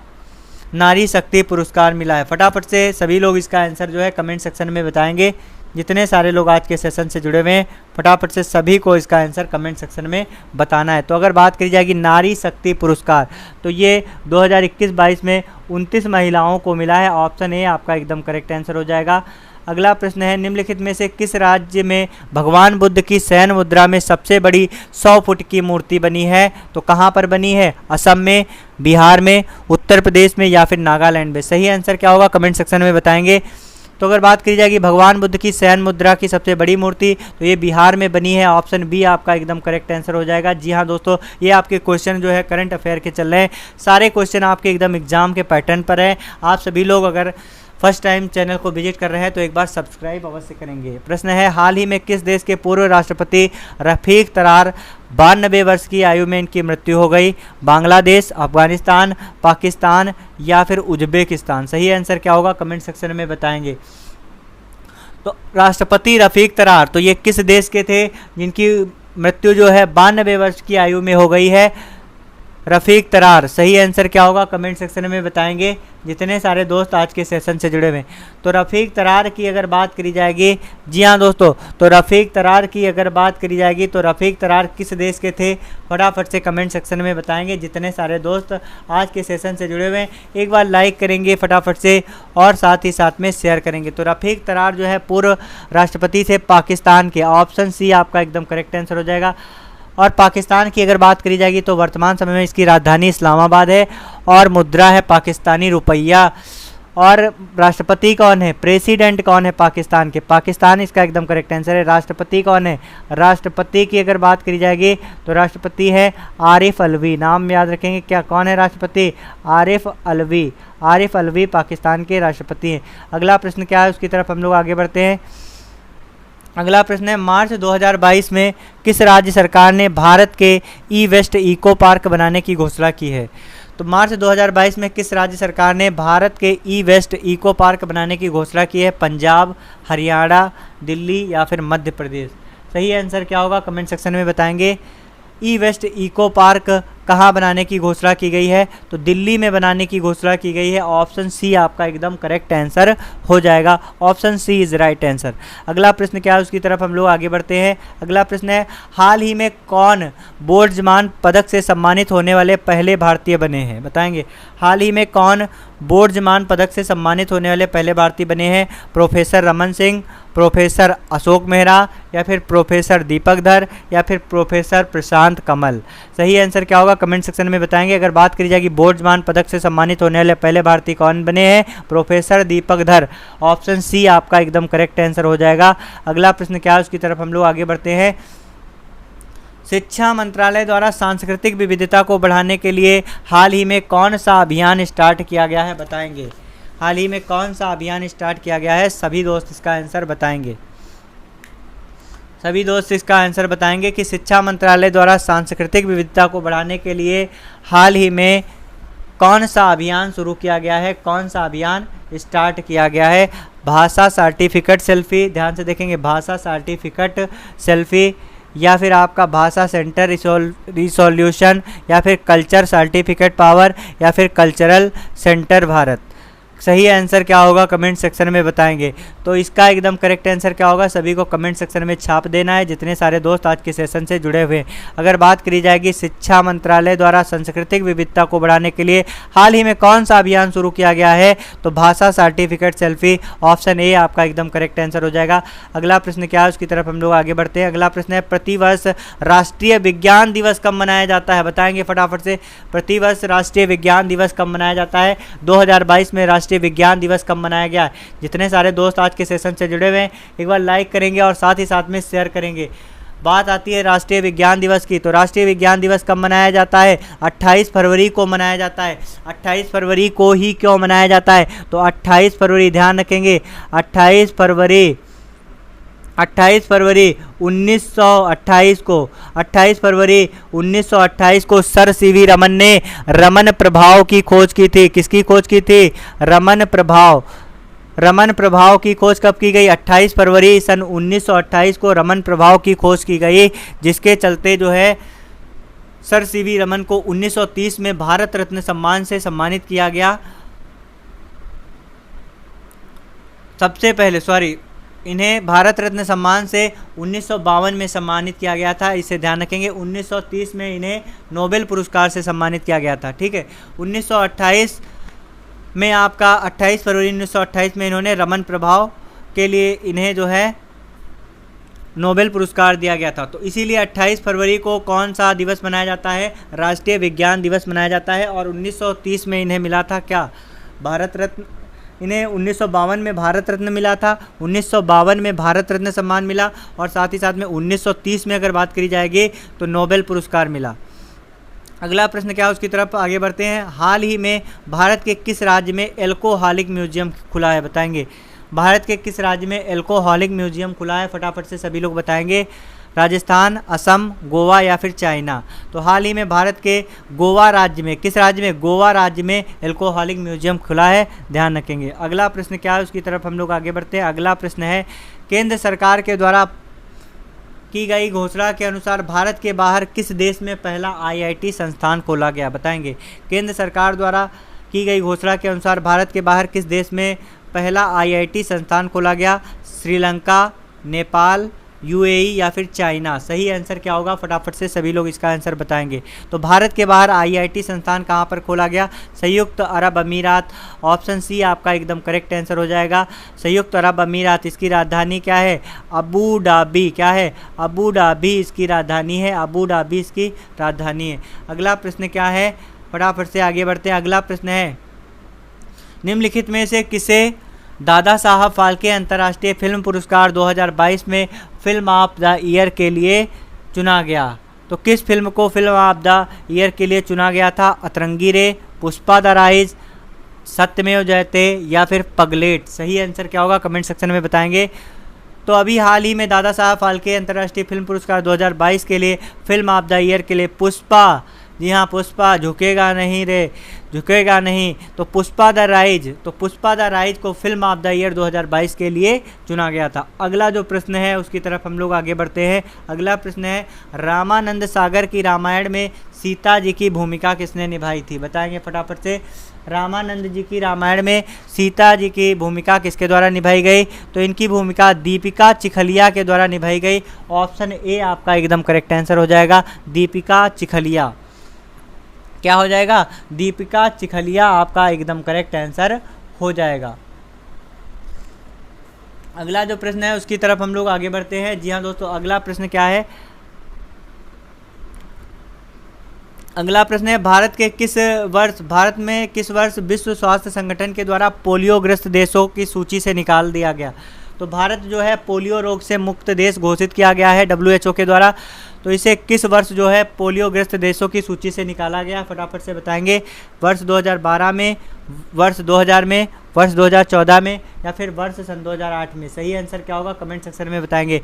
नारी शक्ति पुरस्कार मिला है? फटाफट से सभी लोग इसका आंसर जो है कमेंट सेक्शन में बताएंगे। जितने सारे लोग आज के सेशन से जुड़े हुए हैं फटाफट से सभी को इसका आंसर कमेंट सेक्शन में बताना है। तो अगर बात करी जाएगी नारी शक्ति पुरस्कार, तो ये 2021-22 में 29 महिलाओं को मिला है। ऑप्शन ए आपका एकदम करेक्ट आंसर हो जाएगा। अगला प्रश्न है, निम्नलिखित में से किस राज्य में भगवान बुद्ध की शयन मुद्रा में सबसे बड़ी 100 फुट की मूर्ति बनी है? तो कहाँ पर बनी है? असम में, बिहार में, उत्तर प्रदेश में या फिर नागालैंड में? सही आंसर क्या होगा कमेंट सेक्शन में बताएंगे। तो अगर बात की जाएगी भगवान बुद्ध की शयन मुद्रा की सबसे बड़ी मूर्ति, तो ये बिहार में बनी है। ऑप्शन बी आपका एकदम करेक्ट आंसर हो जाएगा। जी हाँ दोस्तों, ये आपके क्वेश्चन जो है करंट अफेयर के चल रहे हैं। सारे क्वेश्चन आपके एकदम एग्जाम के पैटर्न पर है। आप सभी लोग अगर फर्स्ट टाइम चैनल को विजिट कर रहे हैं तो एक बार सब्सक्राइब अवश्य करेंगे। प्रश्न है, हाल ही में किस देश के पूर्व राष्ट्रपति रफीक तरार 92 वर्ष की आयु में इनकी मृत्यु हो गई? बांग्लादेश, अफगानिस्तान, पाकिस्तान या फिर उज्बेकिस्तान? सही आंसर क्या होगा कमेंट सेक्शन में बताएंगे। तो राष्ट्रपति रफीक तरार, तो ये किस देश के थे जिनकी मृत्यु जो है 92 वर्ष की आयु में हो गई है? रफीक तरार। सही आंसर क्या होगा कमेंट सेक्शन में बताएंगे जितने सारे दोस्त आज के सेशन से जुड़े हुए हैं। तो रफीक तरार की अगर बात करी जाएगी, जी हाँ दोस्तों, तो रफीक तरार की अगर बात करी जाएगी तो रफीक तरार किस देश के थे? फटाफट से कमेंट सेक्शन में बताएंगे जितने सारे दोस्त आज के सेशन से जुड़े हुए हैं। एक बार लाइक करेंगे फटाफट से और साथ ही साथ में शेयर करेंगे। तो रफीक तरार जो है पूर्व राष्ट्रपति थे पाकिस्तान के। ऑप्शन सी आपका एकदम करेक्ट आंसर हो जाएगा। और पाकिस्तान की अगर बात करी जाएगी तो वर्तमान समय में इसकी राजधानी इस्लामाबाद है और मुद्रा है पाकिस्तानी रुपया। और राष्ट्रपति कौन है? प्रेसिडेंट कौन है पाकिस्तान के? पाकिस्तान इसका एकदम करेक्ट आंसर है। राष्ट्रपति कौन है? राष्ट्रपति की अगर बात करी जाएगी तो राष्ट्रपति है आरिफ अलवी। नाम याद रखेंगे क्या, कौन है राष्ट्रपति? आरिफ अलवी। आरिफ अलवी पाकिस्तान के राष्ट्रपति हैं। अगला प्रश्न क्या है उसकी तरफ हम लोग आगे बढ़ते हैं। अगला प्रश्न है, मार्च 2022 में किस राज्य सरकार ने भारत के ई वेस्ट इको पार्क बनाने की घोषणा की है? तो मार्च 2022 में किस राज्य सरकार ने भारत के ई वेस्ट इको पार्क बनाने की घोषणा की है? पंजाब, हरियाणा, दिल्ली या फिर मध्य प्रदेश? सही आंसर क्या होगा कमेंट सेक्शन में बताएंगे। ई वेस्ट इको पार्क कहाँ बनाने की घोषणा की गई है? तो दिल्ली में बनाने की घोषणा की गई है। ऑप्शन सी आपका एकदम करेक्ट आंसर हो जाएगा। Option C is right answer. अगला प्रश्न क्या है उसकी तरफ हम लोग आगे बढ़ते हैं। अगला प्रश्न है, हाल ही में कौन बोर्ड्समान पदक से सम्मानित होने वाले पहले भारतीय बने हैं? बताएंगे। हाल ही में कौन बोर्ड्समान पदक से सम्मानित होने वाले पहले भारतीय बने हैं? प्रोफेसर रमन सिंह, प्रोफेसर अशोक मेहरा या फिर प्रोफेसर दीपक धर या फिर प्रोफेसर प्रशांत कमल? सही आंसर क्या होगा कमेंट सेक्शन में बताएंगे। अगर बात करी जाएगी बोर्ड्समान पदक से सम्मानित होने वाले पहले भारतीय कौन बने हैं? प्रोफेसर दीपक धर। ऑप्शन सी आपका एकदम करेक्ट आंसर हो जाएगा। अगला प्रश्न क्या है उसकी तरफ हम लोग आगे बढ़ते हैं। शिक्षा मंत्रालय द्वारा सांस्कृतिक विविधता को बढ़ाने के लिए हाल ही में कौन सा अभियान स्टार्ट किया गया है? बताएंगे हाल ही में कौन सा अभियान स्टार्ट किया गया है? सभी दोस्त इसका आंसर बताएंगे। सभी दोस्त इसका आंसर बताएंगे कि शिक्षा मंत्रालय द्वारा सांस्कृतिक विविधता को बढ़ाने के लिए हाल ही में कौन सा अभियान शुरू किया गया है? कौन सा अभियान स्टार्ट किया गया है? भाषा सर्टिफिकेट सेल्फी, ध्यान से देखेंगे, भाषा सर्टिफिकेट सेल्फी, या फिर आपका भाषा सेंटर रिसोल्यूशन, या फिर कल्चर सर्टिफिकेट पावर, या फिर कल्चरल सेंटर भारत। सही आंसर क्या होगा कमेंट सेक्शन में बताएंगे। तो इसका एकदम करेक्ट आंसर क्या होगा सभी को कमेंट सेक्शन में छाप देना है, जितने सारे दोस्त आज के सेशन से जुड़े हुए हैं। अगर बात करी जाएगी शिक्षा मंत्रालय द्वारा सांस्कृतिक विविधता को बढ़ाने के लिए हाल ही में कौन सा अभियान शुरू किया गया है? तो भाषा सर्टिफिकेट सेल्फी, ऑप्शन ए आपका एकदम करेक्ट आंसर हो जाएगा। अगला प्रश्न क्या है उसकी तरफ हम लोग आगे बढ़ते हैं। अगला प्रश्न है प्रतिवर्ष राष्ट्रीय विज्ञान दिवस कब मनाया जाता है? बताएंगे फटाफट से। प्रतिवर्ष राष्ट्रीय विज्ञान दिवस कब मनाया जाता है? 2022 में राष्ट्रीय विज्ञान दिवस कब मनाया गया? जितने सारे दोस्त आज के सेशन से जुड़े हुए हैं एक बार लाइक करेंगे और साथ ही साथ में शेयर करेंगे। बात आती है राष्ट्रीय विज्ञान दिवस की, तो राष्ट्रीय विज्ञान दिवस कब मनाया जाता है? 28 फरवरी को मनाया जाता है। 28 फरवरी को ही क्यों मनाया जाता है? तो 28 फरवरी, ध्यान रखेंगे, 28 फरवरी 1928 को सर सीवी रमन ने रमन प्रभाव की खोज की थी। किसकी खोज की थी? रमन प्रभाव की खोज कब की गई? 28 फरवरी सन 1928 को रमन प्रभाव की खोज की गई, जिसके चलते जो है सर सीवी रमन को 1930 में भारत रत्न सम्मान से सम्मानित किया गया। सबसे पहले इन्हें भारत रत्न सम्मान से 1952 में सम्मानित किया गया था, इसे ध्यान रखेंगे। 1930 में इन्हें नोबेल पुरस्कार से सम्मानित किया गया था, ठीक है। 1928 में आपका 28 फरवरी 1928 में इन्होंने रमन प्रभाव के लिए इन्हें जो है नोबेल पुरस्कार दिया गया था। तो इसीलिए 28 फरवरी को कौन सा दिवस मनाया जाता है? राष्ट्रीय विज्ञान दिवस मनाया जाता है। और 1930 में इन्हें मिला था क्या? भारत रत्न। इन्हें 1952 में भारत रत्न मिला था, 1952 में भारत रत्न सम्मान मिला, और साथ ही साथ में 1930 में अगर बात करी जाएगी तो नोबेल पुरस्कार मिला। अगला प्रश्न क्या है उसकी तरफ आगे बढ़ते हैं। हाल ही में भारत के किस राज्य में एल्कोहलिक म्यूजियम खुला है? बताएंगे भारत के किस राज्य में एल्कोहलिक म्यूजियम खुला है? फटाफट से सभी लोग बताएंगे। राजस्थान, असम, गोवा या फिर चाइना? तो हाल ही में भारत के गोवा राज्य में, किस राज्य में? गोवा राज्य में एल्कोहलिक म्यूजियम खुला है, ध्यान रखेंगे। अगला प्रश्न क्या है उसकी तरफ हम लोग आगे बढ़ते हैं। अगला प्रश्न है केंद्र सरकार के द्वारा की गई घोषणा के अनुसार भारत के बाहर किस देश में पहला IIT संस्थान खोला गया? बताएंगे केंद्र सरकार द्वारा की गई घोषणा के अनुसार भारत के बाहर किस देश में पहला IIT संस्थान खोला गया? श्रीलंका, नेपाल, UAE या फिर चाइना? सही आंसर क्या होगा फटाफट से सभी लोग इसका आंसर बताएंगे। तो भारत के बाहर IIT संस्थान कहाँ पर खोला गया? संयुक्त अरब अमीरात। ऑप्शन सी आपका एकदम करेक्ट आंसर हो जाएगा। संयुक्त अरब अमीरात, इसकी राजधानी क्या है? Abu Dhabi. क्या है? अबू धाबी इसकी राजधानी है, अबू धाबी इसकी राजधानी है। अगला प्रश्न क्या है फटाफट से आगे बढ़ते हैं। अगला प्रश्न है निम्नलिखित में से किसे दादा साहब फाल्के अंतर्राष्ट्रीय फिल्म पुरस्कार 2022 में फिल्म ऑफ द ईयर के लिए चुना गया? तो किस फिल्म को फिल्म ऑफ द ईयर के लिए चुना गया था? अतरंगी रे, पुष्पा द राइज, सत्यमेव जयते या फिर पगलेट? सही आंसर क्या होगा कमेंट सेक्शन में बताएंगे। तो अभी हाल ही में दादा साहब फाल्के अंतर्राष्ट्रीय फिल्म पुरस्कार 2022 के लिए फिल्म ऑफ द ईयर के लिए पुष्पा, जी हाँ पुष्पा, झुकेगा नहीं रे, झुकेगा नहीं, तो पुष्पा द राइज, तो पुष्पा द राइज को फिल्म ऑफ द ईयर 2022 के लिए चुना गया था। अगला जो प्रश्न है उसकी तरफ हम लोग आगे बढ़ते हैं। अगला प्रश्न है रामानंद सागर की रामायण में सीता जी की भूमिका किसने निभाई थी? बताएंगे फटाफट से। रामानंद जी की रामायण में सीता जी की भूमिका किसके द्वारा निभाई गई? तो इनकी भूमिका दीपिका चिखलिया के द्वारा निभाई गई। ऑप्शन ए आपका एकदम करेक्ट आंसर हो जाएगा, दीपिका चिखलिया। क्या हो जाएगा? दीपिका चिखलिया आपका एकदम करेक्ट आंसर हो जाएगा। अगला जो प्रश्न है उसकी तरफ हम लोग आगे बढ़ते हैं। जी हाँ दोस्तों, अगला प्रश्न क्या है? अगला प्रश्न है भारत में किस वर्ष विश्व स्वास्थ्य संगठन के द्वारा पोलियोग्रस्त देशों की सूची से निकाल दिया गया। तो भारत जो है पोलियो रोग से मुक्त देश घोषित किया गया है WHO के द्वारा। तो इसे किस वर्ष जो है पोलियोग्रस्त देशों की सूची से निकाला गया, फटाफट से बताएंगे। वर्ष 2012 में, वर्ष 2000 में, वर्ष 2014 में, या फिर वर्ष सन 2008 में। सही आंसर क्या होगा कमेंट सेक्शन में बताएंगे।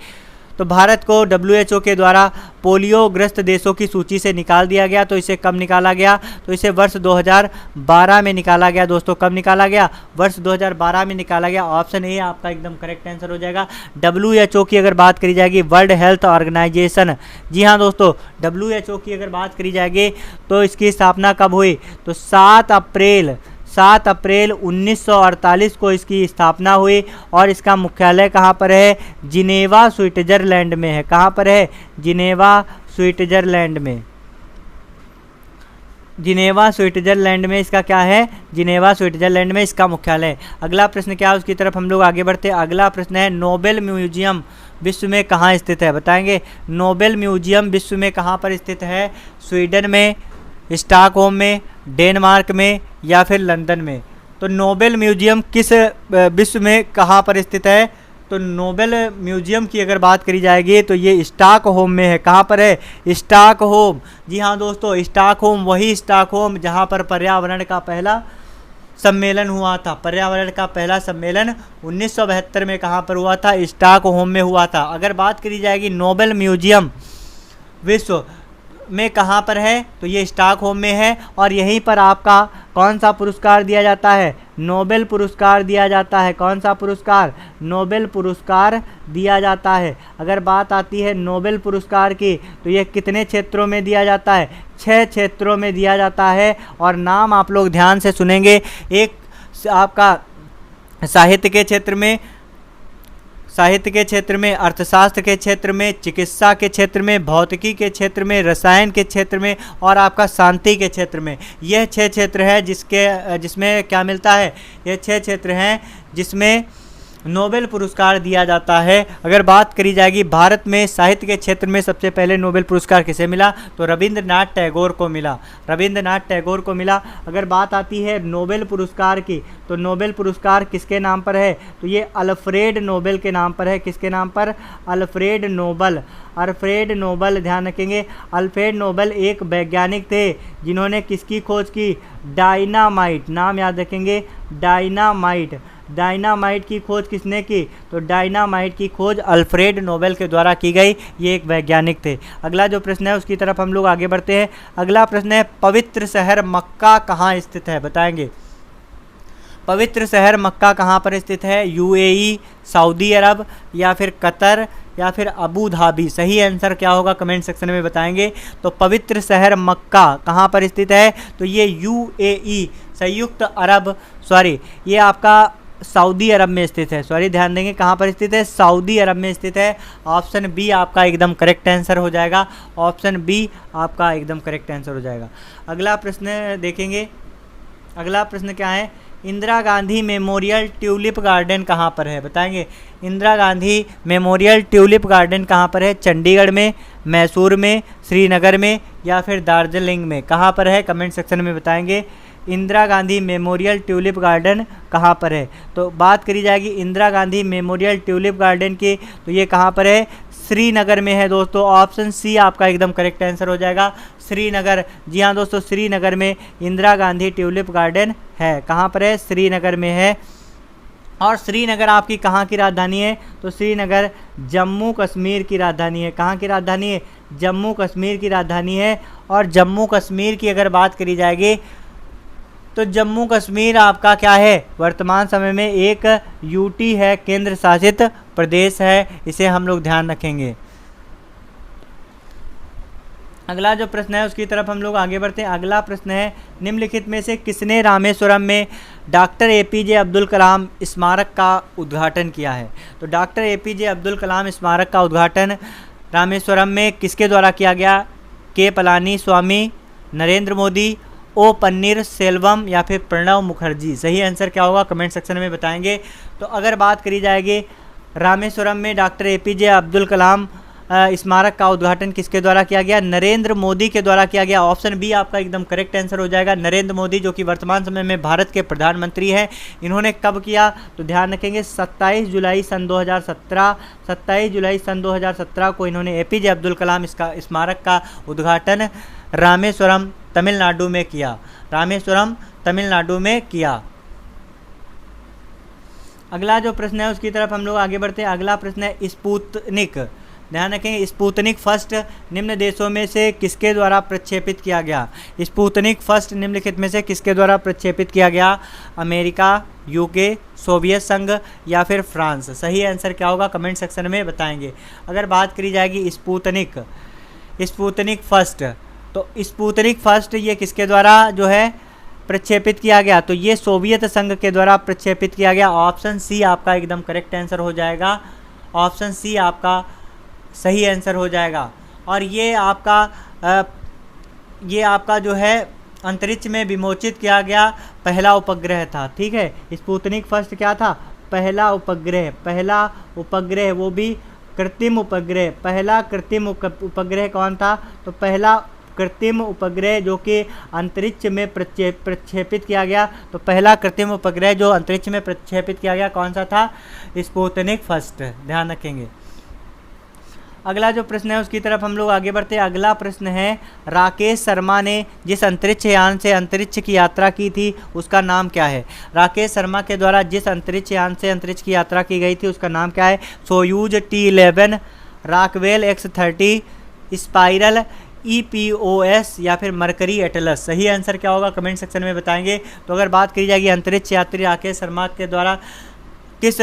तो भारत को WHO के द्वारा पोलियोग्रस्त देशों की सूची से निकाल दिया गया। तो इसे कब निकाला गया, तो इसे वर्ष 2012 में निकाला गया दोस्तों। कब निकाला गया, वर्ष 2012 में निकाला गया। ऑप्शन ए आपका एकदम करेक्ट आंसर हो जाएगा। WHO की अगर बात करी जाएगी, वर्ल्ड हेल्थ ऑर्गेनाइजेशन, जी हाँ दोस्तों, WHO की अगर बात करी जाएगी तो इसकी स्थापना कब हुई, तो 7 अप्रैल 1948 को इसकी स्थापना हुई। और इसका मुख्यालय कहाँ पर है, जिनेवा स्विट्जरलैंड में है। कहाँ पर है, जिनेवा स्विट्जरलैंड में। जिनेवा स्विट्जरलैंड में इसका क्या है, जिनेवा स्विट्जरलैंड में इसका मुख्यालय। अगला प्रश्न क्या है उसकी तरफ हम लोग आगे बढ़ते हैं। अगला प्रश्न है नोबेल म्यूजियम विश्व में कहाँ स्थित है, बताएंगे। नोबेल म्यूजियम विश्व में कहाँ पर स्थित है, स्वीडन में, स्टॉकहोम में, डेनमार्क में, या फिर लंदन में। तो नोबेल म्यूजियम किस विश्व में कहाँ पर स्थित है, तो नोबेल म्यूजियम की अगर बात करी जाएगी तो ये स्टॉकहोम में है। कहाँ पर है, स्टॉकहोम। जी हाँ दोस्तों, स्टॉकहोम, वही स्टॉकहोम जहाँ पर पर्यावरण का पहला सम्मेलन हुआ था। पर्यावरण का पहला सम्मेलन 1972 में कहाँ पर हुआ था, स्टॉकहोम में हुआ था। अगर बात करी जाएगी नोबेल म्यूजियम विश्व में कहाँ पर है, तो ये स्टॉकहोम में है। और यहीं पर आपका कौन सा पुरस्कार दिया जाता है, नोबेल पुरस्कार दिया जाता है। कौन सा पुरस्कार, नोबेल पुरस्कार दिया जाता है। अगर बात आती है नोबेल पुरस्कार की तो ये कितने क्षेत्रों में दिया जाता है, 6 क्षेत्रों में दिया जाता है। और नाम आप लोग ध्यान से सुनेंगे। एक आपका साहित्य के क्षेत्र में, अर्थशास्त्र के क्षेत्र में, चिकित्सा के क्षेत्र में, भौतिकी के क्षेत्र में, रसायन के क्षेत्र में, और आपका शांति के क्षेत्र में। यह 6 क्षेत्र है जिसमें क्या मिलता है, यह 6 क्षेत्र हैं जिसमें नोबेल पुरस्कार दिया जाता है। अगर बात करी जाएगी भारत में साहित्य के क्षेत्र में सबसे पहले नोबेल पुरस्कार किसे मिला, तो रविंद्रनाथ टैगोर को मिला। रविंद्रनाथ टैगोर को मिला। अगर बात आती है नोबेल पुरस्कार की तो नोबेल पुरस्कार किसके नाम पर है, तो ये अल्फ्रेड नोबेल के नाम पर है। किसके नाम पर, अल्फ्रेड नोबल। अल्फ्रेड नोबल, ध्यान रखेंगे। अल्फ्रेड नोबल एक वैज्ञानिक थे जिन्होंने किसकी खोज की, डायनामाइट। नाम याद रखेंगे, डायनामाइट। डायनामाइट की खोज किसने की, तो डायनामाइट की खोज अल्फ्रेड नोबेल के द्वारा की गई। ये एक वैज्ञानिक थे। अगला जो प्रश्न है उसकी तरफ हम लोग आगे बढ़ते हैं। अगला प्रश्न है पवित्र शहर मक्का कहाँ स्थित है, बताएंगे। पवित्र शहर मक्का कहाँ पर स्थित है, UAE, सऊदी अरब, या फिर कतर, या फिर अबू धाबी। सही आंसर क्या होगा कमेंट सेक्शन में बताएंगे। तो पवित्र शहर मक्का कहाँ पर स्थित है, तो ये UAE, ये आपका सऊदी अरब में स्थित है। ध्यान देंगे कहाँ पर स्थित है, सऊदी अरब में स्थित है। ऑप्शन बी आपका एकदम करेक्ट आंसर हो जाएगा। ऑप्शन बी आपका एकदम करेक्ट आंसर हो जाएगा। अगला प्रश्न देखेंगे। अगला प्रश्न क्या है, Indira Gandhi memorial tulip garden कहाँ पर है, बताएंगे। Indira Gandhi memorial tulip garden कहाँ पर है, चंडीगढ़ में, मैसूर में, श्रीनगर में, या फिर दार्जिलिंग में। कहाँ पर है कमेंट सेक्शन में बताएंगे। Indira Gandhi memorial tulip garden कहाँ पर है, तो बात करी जाएगी Indira Gandhi memorial tulip garden की तो ये कहाँ पर है, श्रीनगर में है दोस्तों। ऑप्शन सी आपका एकदम करेक्ट आंसर हो जाएगा, श्रीनगर। जी हाँ दोस्तों, श्रीनगर में इंदिरा गांधी ट्यूलिप गार्डन है। कहाँ पर है, श्रीनगर में है। और श्रीनगर आपकी कहाँ की राजधानी है, तो श्रीनगर जम्मू कश्मीर की राजधानी है। कहाँ की राजधानी है, जम्मू कश्मीर की राजधानी है। और जम्मू कश्मीर की अगर बात करी जाएगी तो जम्मू कश्मीर आपका क्या है, वर्तमान समय में एक यूटी है, केंद्र शासित प्रदेश है। इसे हम लोग ध्यान रखेंगे। अगला जो प्रश्न है उसकी तरफ हम लोग आगे बढ़ते हैं। अगला प्रश्न है, निम्नलिखित में से किसने रामेश्वरम में डॉक्टर APJ अब्दुल कलाम स्मारक का उद्घाटन किया है। तो डॉक्टर APJ अब्दुल कलाम स्मारक का उद्घाटन रामेश्वरम में किसके द्वारा किया गया, के पलानी स्वामी, नरेंद्र मोदी, ओ पन्नीर सेल्वम, या फिर प्रणब मुखर्जी। सही आंसर क्या होगा कमेंट सेक्शन में बताएंगे। तो अगर बात करी जाएगी रामेश्वरम में डॉक्टर APJ अब्दुल कलाम स्मारक का उद्घाटन किसके द्वारा किया गया? नरेंद्र मोदी के द्वारा किया गया। ऑप्शन बी आपका एकदम करेक्ट आंसर हो जाएगा। नरेंद्र मोदी जो कि वर्तमान समय में भारत के प्रधानमंत्री हैं, इन्होंने कब किया? तो ध्यान रखेंगे 27 जुलाई सन 2017, 27 जुलाई सन 2017 को इन्होंने एपीजे अब्दुल कलाम इसका स्मारक का उद्घाटन रामेश्वरम तमिलनाडु में किया। रामेश्वरम तमिलनाडु में किया। अगला जो प्रश्न है उसकी तरफ हम लोग आगे बढ़ते हैं। अगला प्रश्न है स्पुतनिक। ध्यान रखें, स्पुतनिक फर्स्ट निम्न देशों में से किसके द्वारा प्रक्षेपित किया गया? स्पुतनिक फर्स्ट निम्नलिखित में से किसके द्वारा प्रक्षेपित किया गया? अमेरिका, यूके, सोवियत संघ या फिर फ्रांस? सही आंसर क्या होगा कमेंट सेक्शन में बताएंगे। अगर बात करी जाएगी स्पुतनिक फर्स्ट, तो स्पुतनिक फर्स्ट ये किसके द्वारा जो है प्रक्षेपित किया गया? तो ये सोवियत संघ के द्वारा प्रक्षेपित किया गया। ऑप्शन सी आपका एकदम करेक्ट आंसर हो जाएगा। ऑप्शन सी आपका सही आंसर हो जाएगा। और ये आपका जो है अंतरिक्ष में विमोचित किया गया पहला उपग्रह था। ठीक है, स्पुतनिक फर्स्ट क्या था? पहला उपग्रह, वो भी कृत्रिम उपग्रह। पहला कृत्रिम उपग्रह कौन था? तो पहला कृत्रिम उपग्रह जो कि अंतरिक्ष में प्रक्षेपित किया गया, तो पहला कृत्रिम उपग्रह जो अंतरिक्ष में प्रक्षेपित किया गया कौन सा था? Sputnik first. ध्यान रखेंगे। अगला जो प्रश्न है उसकी तरफ हम लोग आगे बढ़ते हैं। अगला प्रश्न है राकेश शर्मा ने जिस अंतरिक्ष यान से अंतरिक्ष की यात्रा की थी उसका नाम क्या है? राकेश शर्मा के द्वारा जिस अंतरिक्ष यान से अंतरिक्ष की यात्रा की गई थी उसका नाम क्या है? Soyuz T11, Rockwell X30, spiral EPOS या फिर मरकरी एटलस? सही आंसर क्या होगा कमेंट सेक्शन में बताएंगे। तो अगर बात करी जाएगी अंतरिक्ष यात्री राकेश शर्मा के द्वारा किस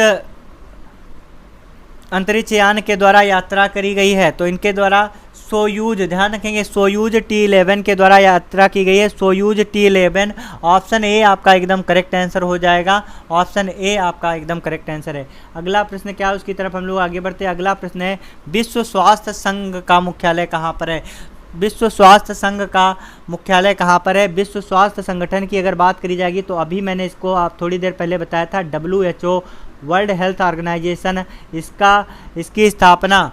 अंतरिक्ष यान के द्वारा यात्रा करी गई है, तो इनके द्वारा सोयूज, ध्यान रखेंगे, सोयूज T11 के द्वारा यात्रा की गई है। Soyuz T11। ऑप्शन ए आपका एकदम करेक्ट आंसर हो जाएगा। ऑप्शन ए आपका एकदम करेक्ट आंसर है। अगला प्रश्न क्या है उसकी तरफ हम लोग आगे बढ़ते हैं। अगला प्रश्न है विश्व स्वास्थ्य संघ का मुख्यालय कहाँ पर है? विश्व स्वास्थ्य संघ का मुख्यालय कहाँ पर है? विश्व स्वास्थ्य संगठन की अगर बात करी जाएगी तो अभी मैंने इसको आप थोड़ी देर पहले बताया था, WHO वर्ल्ड हेल्थ ऑर्गेनाइजेशन, इसकी स्थापना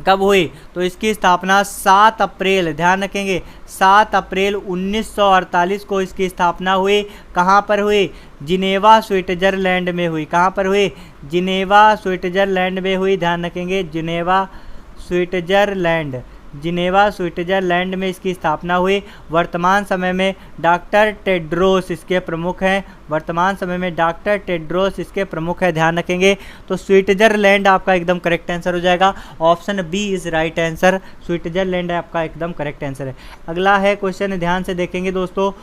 कब हुई? तो इसकी स्थापना 7 अप्रैल, ध्यान रखेंगे, 7 अप्रैल 1948 को इसकी स्थापना हुई। कहाँ पर हुई? जिनेवा स्विट्जरलैंड में हुई। कहाँ पर हुई? जिनेवा स्विट्जरलैंड में हुई। ध्यान रखेंगे, जिनेवा स्विट्जरलैंड में इसकी स्थापना हुई। वर्तमान समय में डॉक्टर टेड्रोस इसके प्रमुख हैं। वर्तमान समय में डॉक्टर टेड्रोस इसके प्रमुख हैं। ध्यान रखेंगे। तो स्विट्जरलैंड आपका एकदम करेक्ट आंसर हो जाएगा। Option B is right answer. Switzerland आपका एकदम करेक्ट आंसर है। अगला है क्वेश्चन, ध्यान से देखेंगे दोस्तों,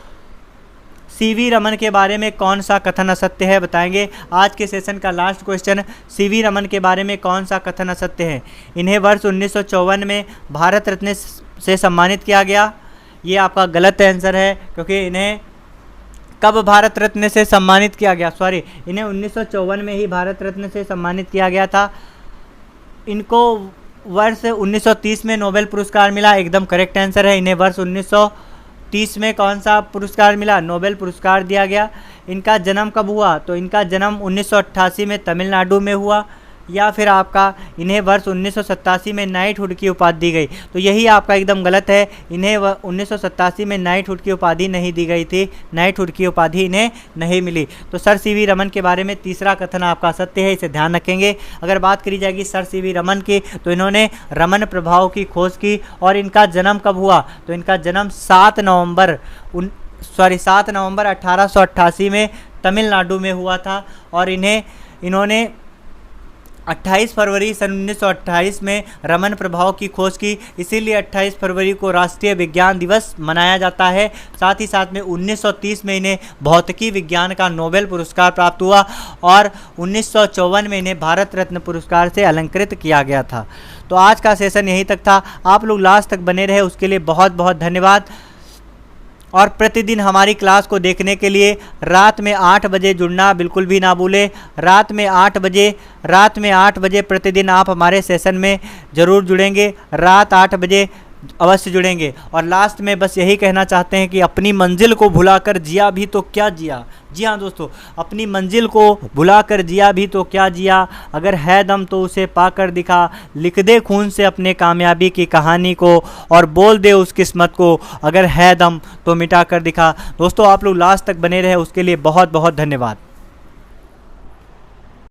CV रमन के बारे में कौन सा कथन असत्य है? बताएंगे। आज के सेशन का लास्ट क्वेश्चन, CV रमन के बारे में कौन सा कथन असत्य है? इन्हें वर्ष 1954 में भारत रत्न से सम्मानित किया गया। ये आपका गलत आंसर है, क्योंकि इन्हें कब भारत रत्न से सम्मानित किया गया? सॉरी, इन्हें 1954 में ही भारत रत्न से सम्मानित किया गया था। इनको वर्ष 1930 में नोबेल पुरस्कार मिला। एकदम करेक्ट आंसर है। इन्हें वर्ष 1930 में कौन सा पुरस्कार मिला? नोबेल पुरस्कार दिया गया। इनका जन्म कब हुआ? तो इनका जन्म 1988 में तमिलनाडु में हुआ। या फिर आपका इन्हें वर्ष 1987 में नाइटहुड की उपाधि दी गई। तो यही आपका एकदम गलत है। इन्हें 1987 में नाइटहुड की उपाधि नहीं दी गई थी। नाइटहुड की उपाधि इन्हें नहीं मिली। तो सर CV रमन के बारे में तीसरा कथन आपका सत्य है, इसे ध्यान रखेंगे। अगर बात करी जाएगी सर CV रमन की, तो इन्होंने रमन प्रभाव की खोज की। और इनका जन्म कब हुआ? तो इनका जन्म 7 नवंबर 1888 में तमिलनाडु में हुआ था। और इन्होंने 28 फरवरी सन 1928 में रमन प्रभाव की खोज की। इसीलिए 28 फरवरी को राष्ट्रीय विज्ञान दिवस मनाया जाता है। साथ ही साथ में 1930 में इन्हें भौतिकी विज्ञान का नोबेल पुरस्कार प्राप्त हुआ। और 1954 में इन्हें भारत रत्न पुरस्कार से अलंकृत किया गया था। तो आज का सेशन यहीं तक था। आप लोग लास्ट तक बने रहे उसके लिए बहुत बहुत धन्यवाद। और प्रतिदिन हमारी क्लास को देखने के लिए रात में 8 बजे जुड़ना बिल्कुल भी ना भूलें। रात में 8 बजे प्रतिदिन आप हमारे सेशन में ज़रूर जुड़ेंगे। रात 8 बजे अवश्य जुड़ेंगे। और लास्ट में बस यही कहना चाहते हैं कि अपनी मंजिल को भुलाकर जिया भी तो क्या जिया। जी हाँ दोस्तों, अपनी मंजिल को भुलाकर जिया भी तो क्या जिया, अगर है दम तो उसे पाकर दिखा, लिख दे खून से अपने कामयाबी की कहानी को, और बोल दे उस किस्मत को, अगर है दम तो मिटा कर दिखा। दोस्तों आप लोग लास्ट तक बने रहे उसके लिए बहुत बहुत धन्यवाद।